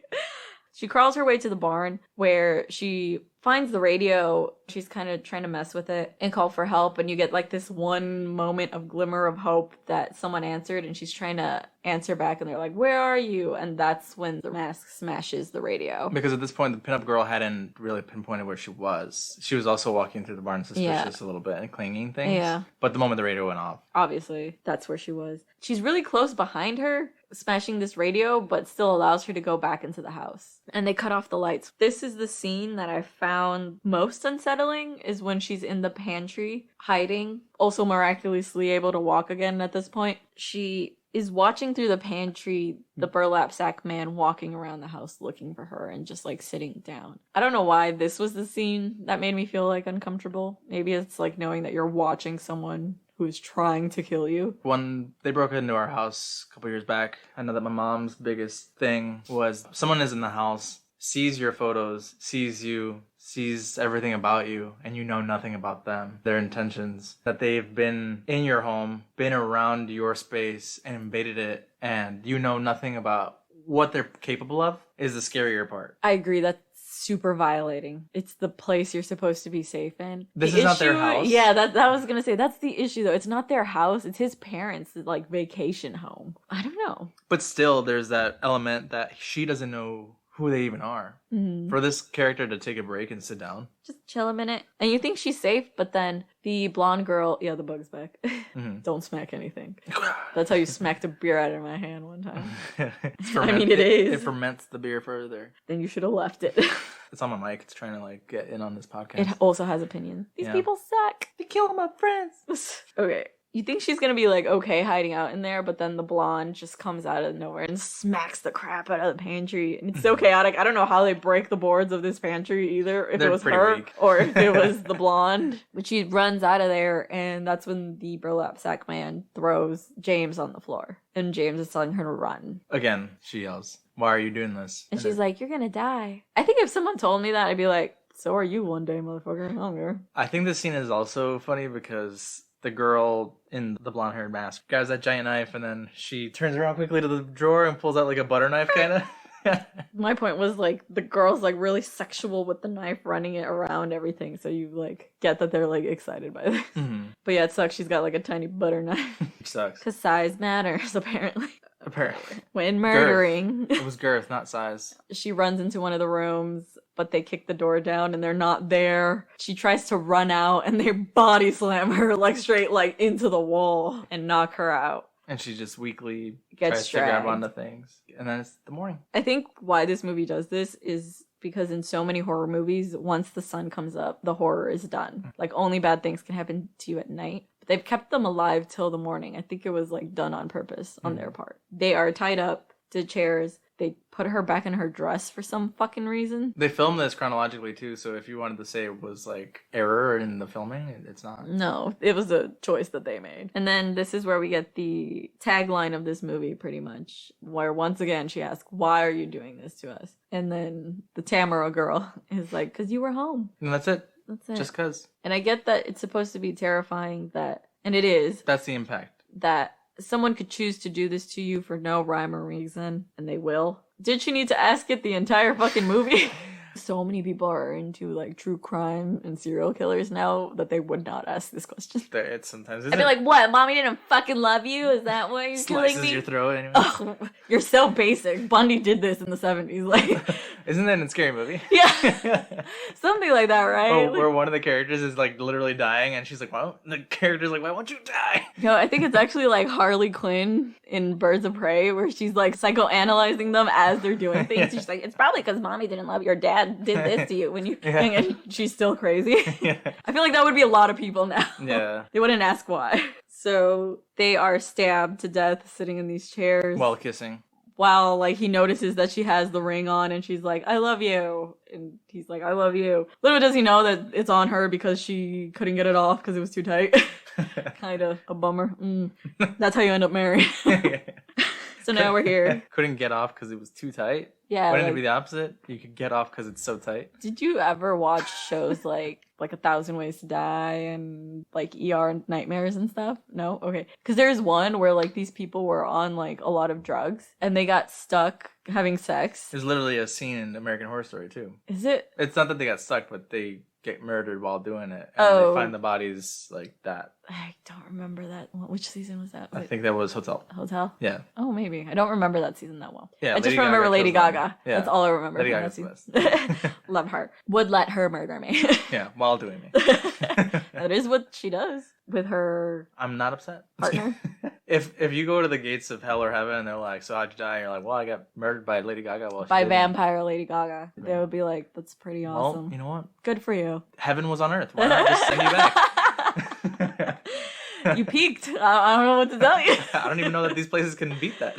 Speaker 2: She crawls her way to the barn where she finds the radio. She's kind of trying to mess with it and call for help. And you get like this one moment of glimmer of hope that someone answered, and she's trying to answer back. And they're like, "Where are you?" And that's when the mask smashes the radio.
Speaker 1: Because at this point, the pinup girl hadn't really pinpointed where she was. She was also walking through the barn suspicious a little bit and clinging things.
Speaker 2: Yeah.
Speaker 1: But the moment the radio went off.
Speaker 2: Obviously, that's where she was. She's really close behind her, smashing this radio, but still allows her to go back into the house. And they cut off the lights. This is the scene that I found most unsettling, is when she's in the pantry hiding, also miraculously able to walk again at this point. She is watching through the pantry, the burlap sack man walking around the house looking for her and just like sitting down. I don't know why this was the scene that made me feel like uncomfortable. Maybe it's like knowing that you're watching someone who's trying to kill you.
Speaker 1: When they broke into our house a couple years back, I know that my mom's biggest thing was someone is in the house, sees your photos, sees you, sees everything about you, and you know nothing about them, their intentions, that they've been in your home, been around your space, and invaded it, and you know nothing about what they're capable of, is the scarier part.
Speaker 2: I agree. That's super violating. It's the place you're supposed to be safe in.
Speaker 1: This is not their house.
Speaker 2: Yeah, that was gonna say, that's the issue though. It's not their house. It's his parents' like vacation home. I don't know.
Speaker 1: But still, there's that element that she doesn't know who they even are.
Speaker 2: Mm-hmm.
Speaker 1: For this character to take a break and sit down.
Speaker 2: Just chill a minute. And you think she's safe, but then the blonde girl, yeah, the bug's back.
Speaker 1: Mm-hmm.
Speaker 2: Don't smack anything. That's how you smacked a beer out of my hand one time.
Speaker 1: I
Speaker 2: mean, it is.
Speaker 1: It ferments the beer further.
Speaker 2: Then you should have left it.
Speaker 1: It's on my mic. It's trying to like get in on this podcast.
Speaker 2: It also has opinions. These people suck.
Speaker 1: They kill my friends.
Speaker 2: Okay. You think she's gonna be like okay hiding out in there, but then the blonde just comes out of nowhere and smacks the crap out of the pantry, and it's so chaotic. I don't know how they break the boards of this pantry either. If
Speaker 1: They're
Speaker 2: it was
Speaker 1: pretty
Speaker 2: her
Speaker 1: weak.
Speaker 2: or if it was the blonde, but she runs out of there, and that's when the burlap sack man throws James on the floor, and James is telling her to run.
Speaker 1: Again, she yells, "Why are you doing this?"
Speaker 2: And she's like, "You're gonna die." I think if someone told me that, I'd be like, "So are you one day, motherfucker." I don't care.
Speaker 1: I think this scene is also funny because the girl in the blonde-haired mask grabs that giant knife, and then she turns around quickly to the drawer and pulls out like a butter knife, kind of.
Speaker 2: My point was like the girl's like really sexual with the knife, running it around everything, so you like get that they're like excited by this.
Speaker 1: Mm-hmm.
Speaker 2: But yeah, it sucks. She's got like a tiny butter knife.
Speaker 1: Which sucks.
Speaker 2: Because size matters, apparently.
Speaker 1: Apparently.
Speaker 2: When murdering.
Speaker 1: It was girth, not size.
Speaker 2: She runs into one of the rooms, but they kick the door down and they're not there. She tries to run out and they body slam her like straight like into the wall and knock her out.
Speaker 1: And she just weakly
Speaker 2: Gets
Speaker 1: tries to grab
Speaker 2: dragged.
Speaker 1: onto things. And then it's the morning.
Speaker 2: I think why this movie does this is because in so many horror movies, once the sun comes up, the horror is done. Like only bad things can happen to you at night. But they've kept them alive till the morning. I think it was like done on purpose on their part. They are tied up to chairs. They put her back in her dress for some fucking reason.
Speaker 1: They filmed this chronologically too, so if you wanted to say it was like error in the filming, it's not.
Speaker 2: No, it was a choice that they made. And then this is where we get the tagline of this movie, pretty much, where once again she asks, "Why are you doing this to us?" And then the Tamara girl is like, "'Cause you were home."
Speaker 1: And that's it.
Speaker 2: That's it.
Speaker 1: Just cause.
Speaker 2: And I get that it's supposed to be terrifying that, and it is,
Speaker 1: That's the impact.
Speaker 2: that someone could choose to do this to you for no rhyme or reason, and they will. Did she need to ask it the entire fucking movie? So many people are into like true crime and serial killers now that they would not ask this question.
Speaker 1: It sometimes
Speaker 2: I'd be like, "What? Mommy didn't fucking love you? Is that why you're killing
Speaker 1: slices
Speaker 2: me?"
Speaker 1: your throat anyway.
Speaker 2: Oh, you're so basic. Bundy did this in the 70s. Like,
Speaker 1: Isn't that in a scary movie?
Speaker 2: yeah. Something like that, right?
Speaker 1: Oh,
Speaker 2: Like,
Speaker 1: where one of the characters is like literally dying, and she's like, "Well," the character's like, "Why won't you die?"
Speaker 2: no, I think it's actually like Harley Quinn in Birds of Prey, where she's like psychoanalyzing them as they're doing things. She's like, "It's probably because mommy didn't love you. Your dad did this to you when you,"
Speaker 1: Yeah.
Speaker 2: and she's still crazy.
Speaker 1: Yeah.
Speaker 2: I feel like that would be a lot of people now.
Speaker 1: Yeah.
Speaker 2: They wouldn't ask why. So they are stabbed to death sitting in these chairs.
Speaker 1: While kissing.
Speaker 2: While like he notices that she has the ring on and she's like, "I love you," and he's like, "I love you." Little does he know that it's on her because she couldn't get it off because it was too tight. Kind of a bummer. That's how you end up married. So now we're here.
Speaker 1: Couldn't get off because it was too tight.
Speaker 2: Yeah.
Speaker 1: Wouldn't
Speaker 2: like,
Speaker 1: it be the opposite? You could get off because it's so tight.
Speaker 2: did you ever watch shows like 1,000 Ways to Die and like ER Nightmares and stuff? No? Okay. Because there's one where like these people were on like a lot of drugs and they got stuck having sex.
Speaker 1: There's literally a scene in American Horror Story too.
Speaker 2: Is it?
Speaker 1: It's not that they got stuck, but they get murdered while doing it. And
Speaker 2: Oh.
Speaker 1: they find the bodies like that.
Speaker 2: I don't remember that. Which season was that?
Speaker 1: I think that was Hotel.
Speaker 2: Hotel?
Speaker 1: Yeah.
Speaker 2: Oh, maybe. I don't remember that season that well.
Speaker 1: Yeah,
Speaker 2: I just
Speaker 1: Lady
Speaker 2: remember
Speaker 1: Gaga
Speaker 2: Lady
Speaker 1: kills them.
Speaker 2: Gaga.
Speaker 1: Yeah.
Speaker 2: That's all I remember.
Speaker 1: Lady
Speaker 2: from
Speaker 1: Gaga's
Speaker 2: that
Speaker 1: the
Speaker 2: season. Love her. Would let her murder me.
Speaker 1: Yeah, while doing me.
Speaker 2: That is what she does with her
Speaker 1: I'm not upset.
Speaker 2: partner.
Speaker 1: If you go to the gates of hell or heaven and they're like, so how'd you die? And you're like, well, I got murdered by Lady Gaga. Well,
Speaker 2: By vampire Lady Gaga. They would be like, that's pretty
Speaker 1: Well,
Speaker 2: awesome.
Speaker 1: you know what?
Speaker 2: Good for you.
Speaker 1: Heaven was on earth. Why not just send you back?
Speaker 2: You peaked. I don't know what to tell you.
Speaker 1: I don't even know that these places can beat that.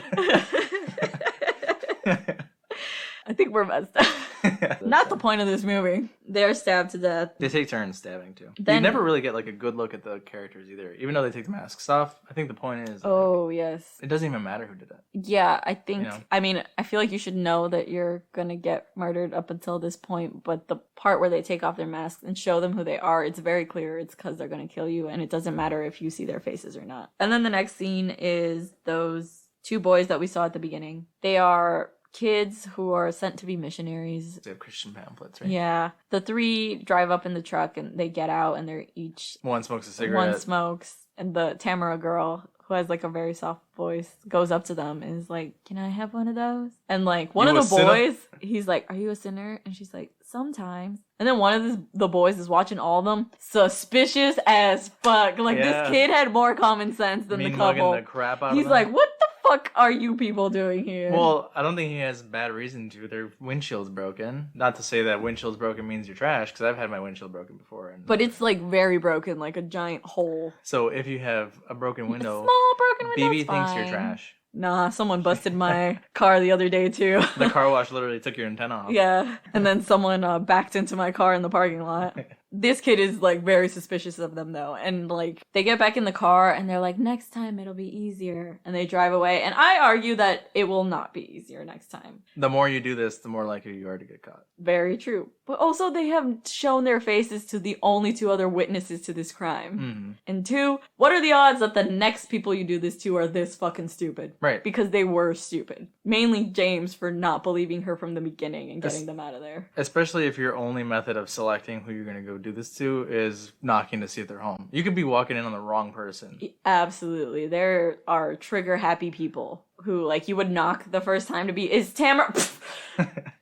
Speaker 2: I think we're messed up. Not the point of this movie. They're stabbed to death.
Speaker 1: They take turns stabbing too.
Speaker 2: Then-
Speaker 1: you never really get like a good look at the characters either, even though they take the masks off. I think the point is,
Speaker 2: Oh, yes.
Speaker 1: it doesn't even matter who did it.
Speaker 2: Yeah, I think,
Speaker 1: You know?
Speaker 2: I mean, I feel like you should know that you're gonna get murdered up until this point, but the part where they take off their masks and show them who they are, it's very clear it's because they're gonna kill you, and it doesn't matter if you see their faces or not. And then the next scene is those two boys that we saw at the beginning. They are kids who are sent to be missionaries.
Speaker 1: They have Christian pamphlets, right?
Speaker 2: Yeah. The three drive up in the truck and they get out and they're each
Speaker 1: One smokes a cigarette.
Speaker 2: one smokes, and the Tamara girl, who has like a very soft voice, goes up to them and is like, "Can I have one of those?" And like one
Speaker 1: You
Speaker 2: of
Speaker 1: a
Speaker 2: the
Speaker 1: sinner?
Speaker 2: boys, he's like, "Are you a sinner?" And she's like, "Sometimes." And then one of the boys is watching all of them, suspicious as fuck. Like
Speaker 1: Yeah.
Speaker 2: this kid had more common sense than the
Speaker 1: Mean mugging
Speaker 2: couple.
Speaker 1: the crap out
Speaker 2: He's
Speaker 1: of them.
Speaker 2: like, "What the fuck are you people doing here?"
Speaker 1: Well, I don't think he has bad reason to. Their windshield's broken. Not to say that windshield's broken means you're trash, because I've had my windshield broken before. And
Speaker 2: but it's like very broken, like a giant hole.
Speaker 1: so if you have a broken
Speaker 2: A
Speaker 1: window,
Speaker 2: small broken window.
Speaker 1: BB thinks you're trash.
Speaker 2: Nah, someone busted my car the other day too.
Speaker 1: The car wash literally took your antenna off.
Speaker 2: Yeah, and then someone backed into my car in the parking lot. This kid is like very suspicious of them though, and like they get back in the car and they're like, "Next time it'll be easier," and they drive away. And I argue that it will not be easier next time.
Speaker 1: The more you do this, the more likely you are to get caught.
Speaker 2: Very true. But also they have shown their faces to the only two other witnesses to this crime.
Speaker 1: Mm-hmm.
Speaker 2: And two, what are the odds that the next people you do this to are this fucking stupid?
Speaker 1: Right.
Speaker 2: Because they were stupid. Mainly James for not believing her from the beginning and getting
Speaker 1: Es-
Speaker 2: them out of there.
Speaker 1: Especially if your only method of selecting who you're going to go do this to is knocking to see if they're home. You could be walking in on the wrong person.
Speaker 2: Absolutely. There are trigger happy people who like you would knock the first time to be, "Is Tamara?"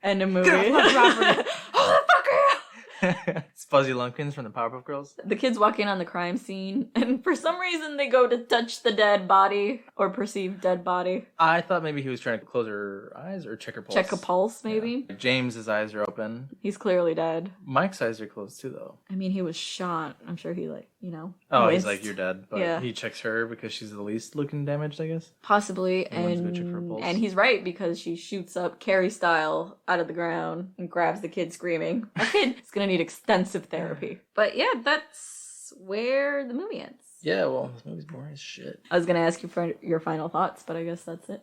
Speaker 2: End of movie.
Speaker 1: Get off my property.
Speaker 2: Who the fuck are you?
Speaker 1: It's Fuzzy Lumpkins from the Powerpuff Girls.
Speaker 2: The kids walk in on the crime scene, and for some reason they go to touch the dead body or perceived dead body.
Speaker 1: I thought maybe he was trying to close her eyes or check her pulse.
Speaker 2: Check a pulse, maybe.
Speaker 1: Yeah. James's eyes are open.
Speaker 2: He's clearly dead.
Speaker 1: Mike's eyes are closed too, though.
Speaker 2: I mean, he was shot. I'm sure he like, you know.
Speaker 1: Oh, he's
Speaker 2: winced.
Speaker 1: like, "You're dead," but
Speaker 2: Yeah.
Speaker 1: he checks her because she's the least looking damaged, I guess.
Speaker 2: Possibly,
Speaker 1: The ones that check for pulse.
Speaker 2: and he's right because she shoots up Carrie style out of the ground and grabs the kid screaming. A kid is gonna need extensive therapy. But yeah, that's where the movie ends.
Speaker 1: Yeah, well, this movie's boring as shit.
Speaker 2: I was gonna ask you for your final thoughts, but I guess that's it.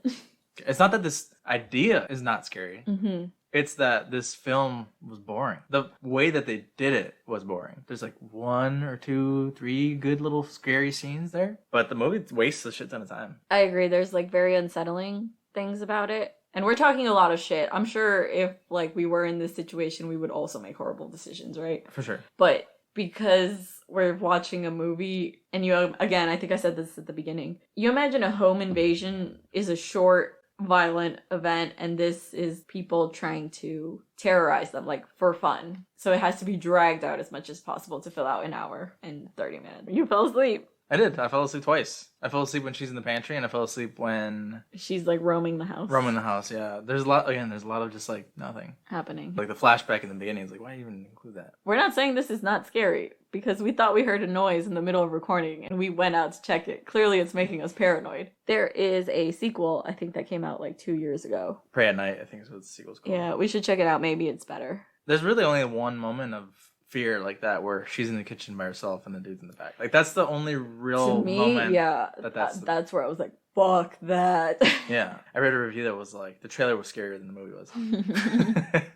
Speaker 1: It's not that this idea is not scary.
Speaker 2: Mm-hmm.
Speaker 1: It's that this film was boring. The way that they did it was boring. There's like 1 or 2, 3 good little scary scenes there, but the movie wastes a shit ton of time.
Speaker 2: I agree. There's like very unsettling things about it. And we're talking a lot of shit. I'm sure if like we were in this situation, we would also make horrible decisions, right?
Speaker 1: For sure.
Speaker 2: But because we're watching a movie, and you, again, I think I said this at the beginning, you imagine a home invasion is a short, violent event, and this is people trying to terrorize them, like, for fun. So it has to be dragged out as much as possible to fill out an hour and 30 minutes. You fell asleep.
Speaker 1: I did. I fell asleep twice. I fell asleep when she's in the pantry, and I fell asleep when
Speaker 2: She's, like, roaming the house.
Speaker 1: Roman in the house. Yeah, there's a lot of just like nothing.
Speaker 2: Happening.
Speaker 1: Like the flashback in the beginning is like, why even include that?
Speaker 2: We're not saying this is not scary, because we thought we heard a noise in the middle of recording, and we went out to check it. Clearly, it's making us paranoid. There is a sequel, I think, that came out like 2 years ago.
Speaker 1: Pray at Night, I think is what the sequel's called.
Speaker 2: Yeah, we should check it out. Maybe it's better.
Speaker 1: There's really only one moment of fear like that where she's in the kitchen by herself and the dude's in the back. Like that's the only real
Speaker 2: To me,
Speaker 1: moment.
Speaker 2: yeah, that's where I was like, fuck that.
Speaker 1: Yeah. I read a review that was like the trailer was scarier than the movie was.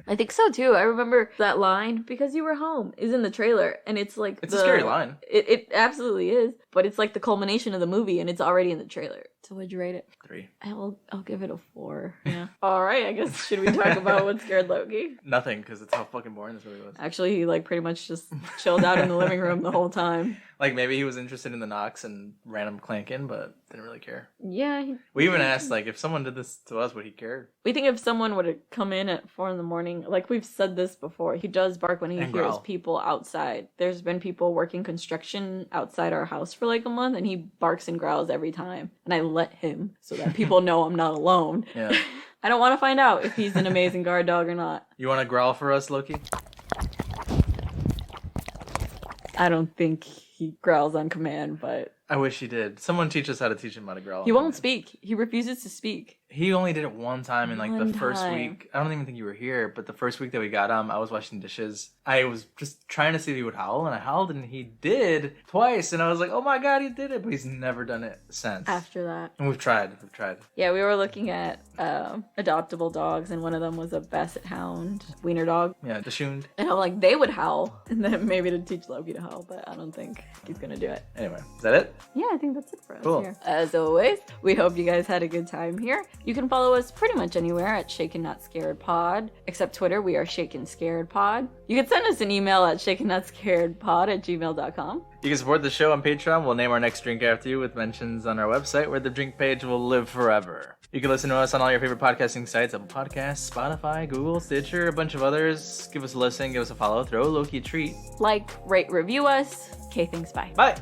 Speaker 2: I think so too. I remember that line, "because you were home," is in the trailer, and it's like
Speaker 1: It's a scary line.
Speaker 2: It absolutely is, but it's like the culmination of the movie, and it's already in the trailer. So would you rate it?
Speaker 1: 3.
Speaker 2: I'll give it a 4. Yeah. All right. I guess should we talk about what scared Loki?
Speaker 1: Nothing, because it's how fucking boring this movie was.
Speaker 2: Actually, he like pretty much just chilled out in the living room the whole time.
Speaker 1: Like maybe he was interested in the Nox and random clanking, but didn't really care.
Speaker 2: Yeah.
Speaker 1: We even asked, like, if someone did this to us, would he care?
Speaker 2: We think if someone would have come in at 4 a.m, like we've said this before, he does bark when he
Speaker 1: And
Speaker 2: hears
Speaker 1: growl.
Speaker 2: people outside. There's been people working construction outside our house for like a month, and he barks and growls every time. And I let him so that people know I'm not alone.
Speaker 1: Yeah.
Speaker 2: I don't want to find out if he's an amazing guard dog or not.
Speaker 1: You want to growl for us, Loki?
Speaker 2: I don't think he growls on command, but
Speaker 1: I wish he did. Someone teach us how to teach him how to growl.
Speaker 2: he won't speak. He refuses to speak.
Speaker 1: He only did it one time in like
Speaker 2: One
Speaker 1: the first
Speaker 2: time.
Speaker 1: week. I don't even think you were here, but the first week that we got him, I was washing dishes. I was just trying to see if he would howl, and I howled, and he did twice. And I was like, "Oh my god, he did it!" But he's never done it since.
Speaker 2: After that.
Speaker 1: And we've tried.
Speaker 2: Yeah, we were looking at adoptable dogs, and one of them was a basset hound wiener dog.
Speaker 1: Yeah, Dachshund.
Speaker 2: And I'm like, they would howl, and then maybe to teach Loki to howl, but I don't think he's gonna do it.
Speaker 1: Anyway, is that it?
Speaker 2: Yeah, I think that's it for us
Speaker 1: Cool.
Speaker 2: here. As always, we hope you guys had a good time here. You can follow us pretty much anywhere at Shaken Not Scared Pod, except Twitter. We are Shaken Scared Pod. You can send us an email at shakennotScaredPod@gmail.com.
Speaker 1: You can support the show on Patreon. We'll name our next drink after you with mentions on our website, where the drink page will live forever. You can listen to us on all your favorite podcasting sites: Apple Podcasts, Spotify, Google, Stitcher, a bunch of others. Give us a listen, give us a follow, throw Loki a treat.
Speaker 2: Like, rate, review us. Okay, thanks, bye.
Speaker 1: Bye!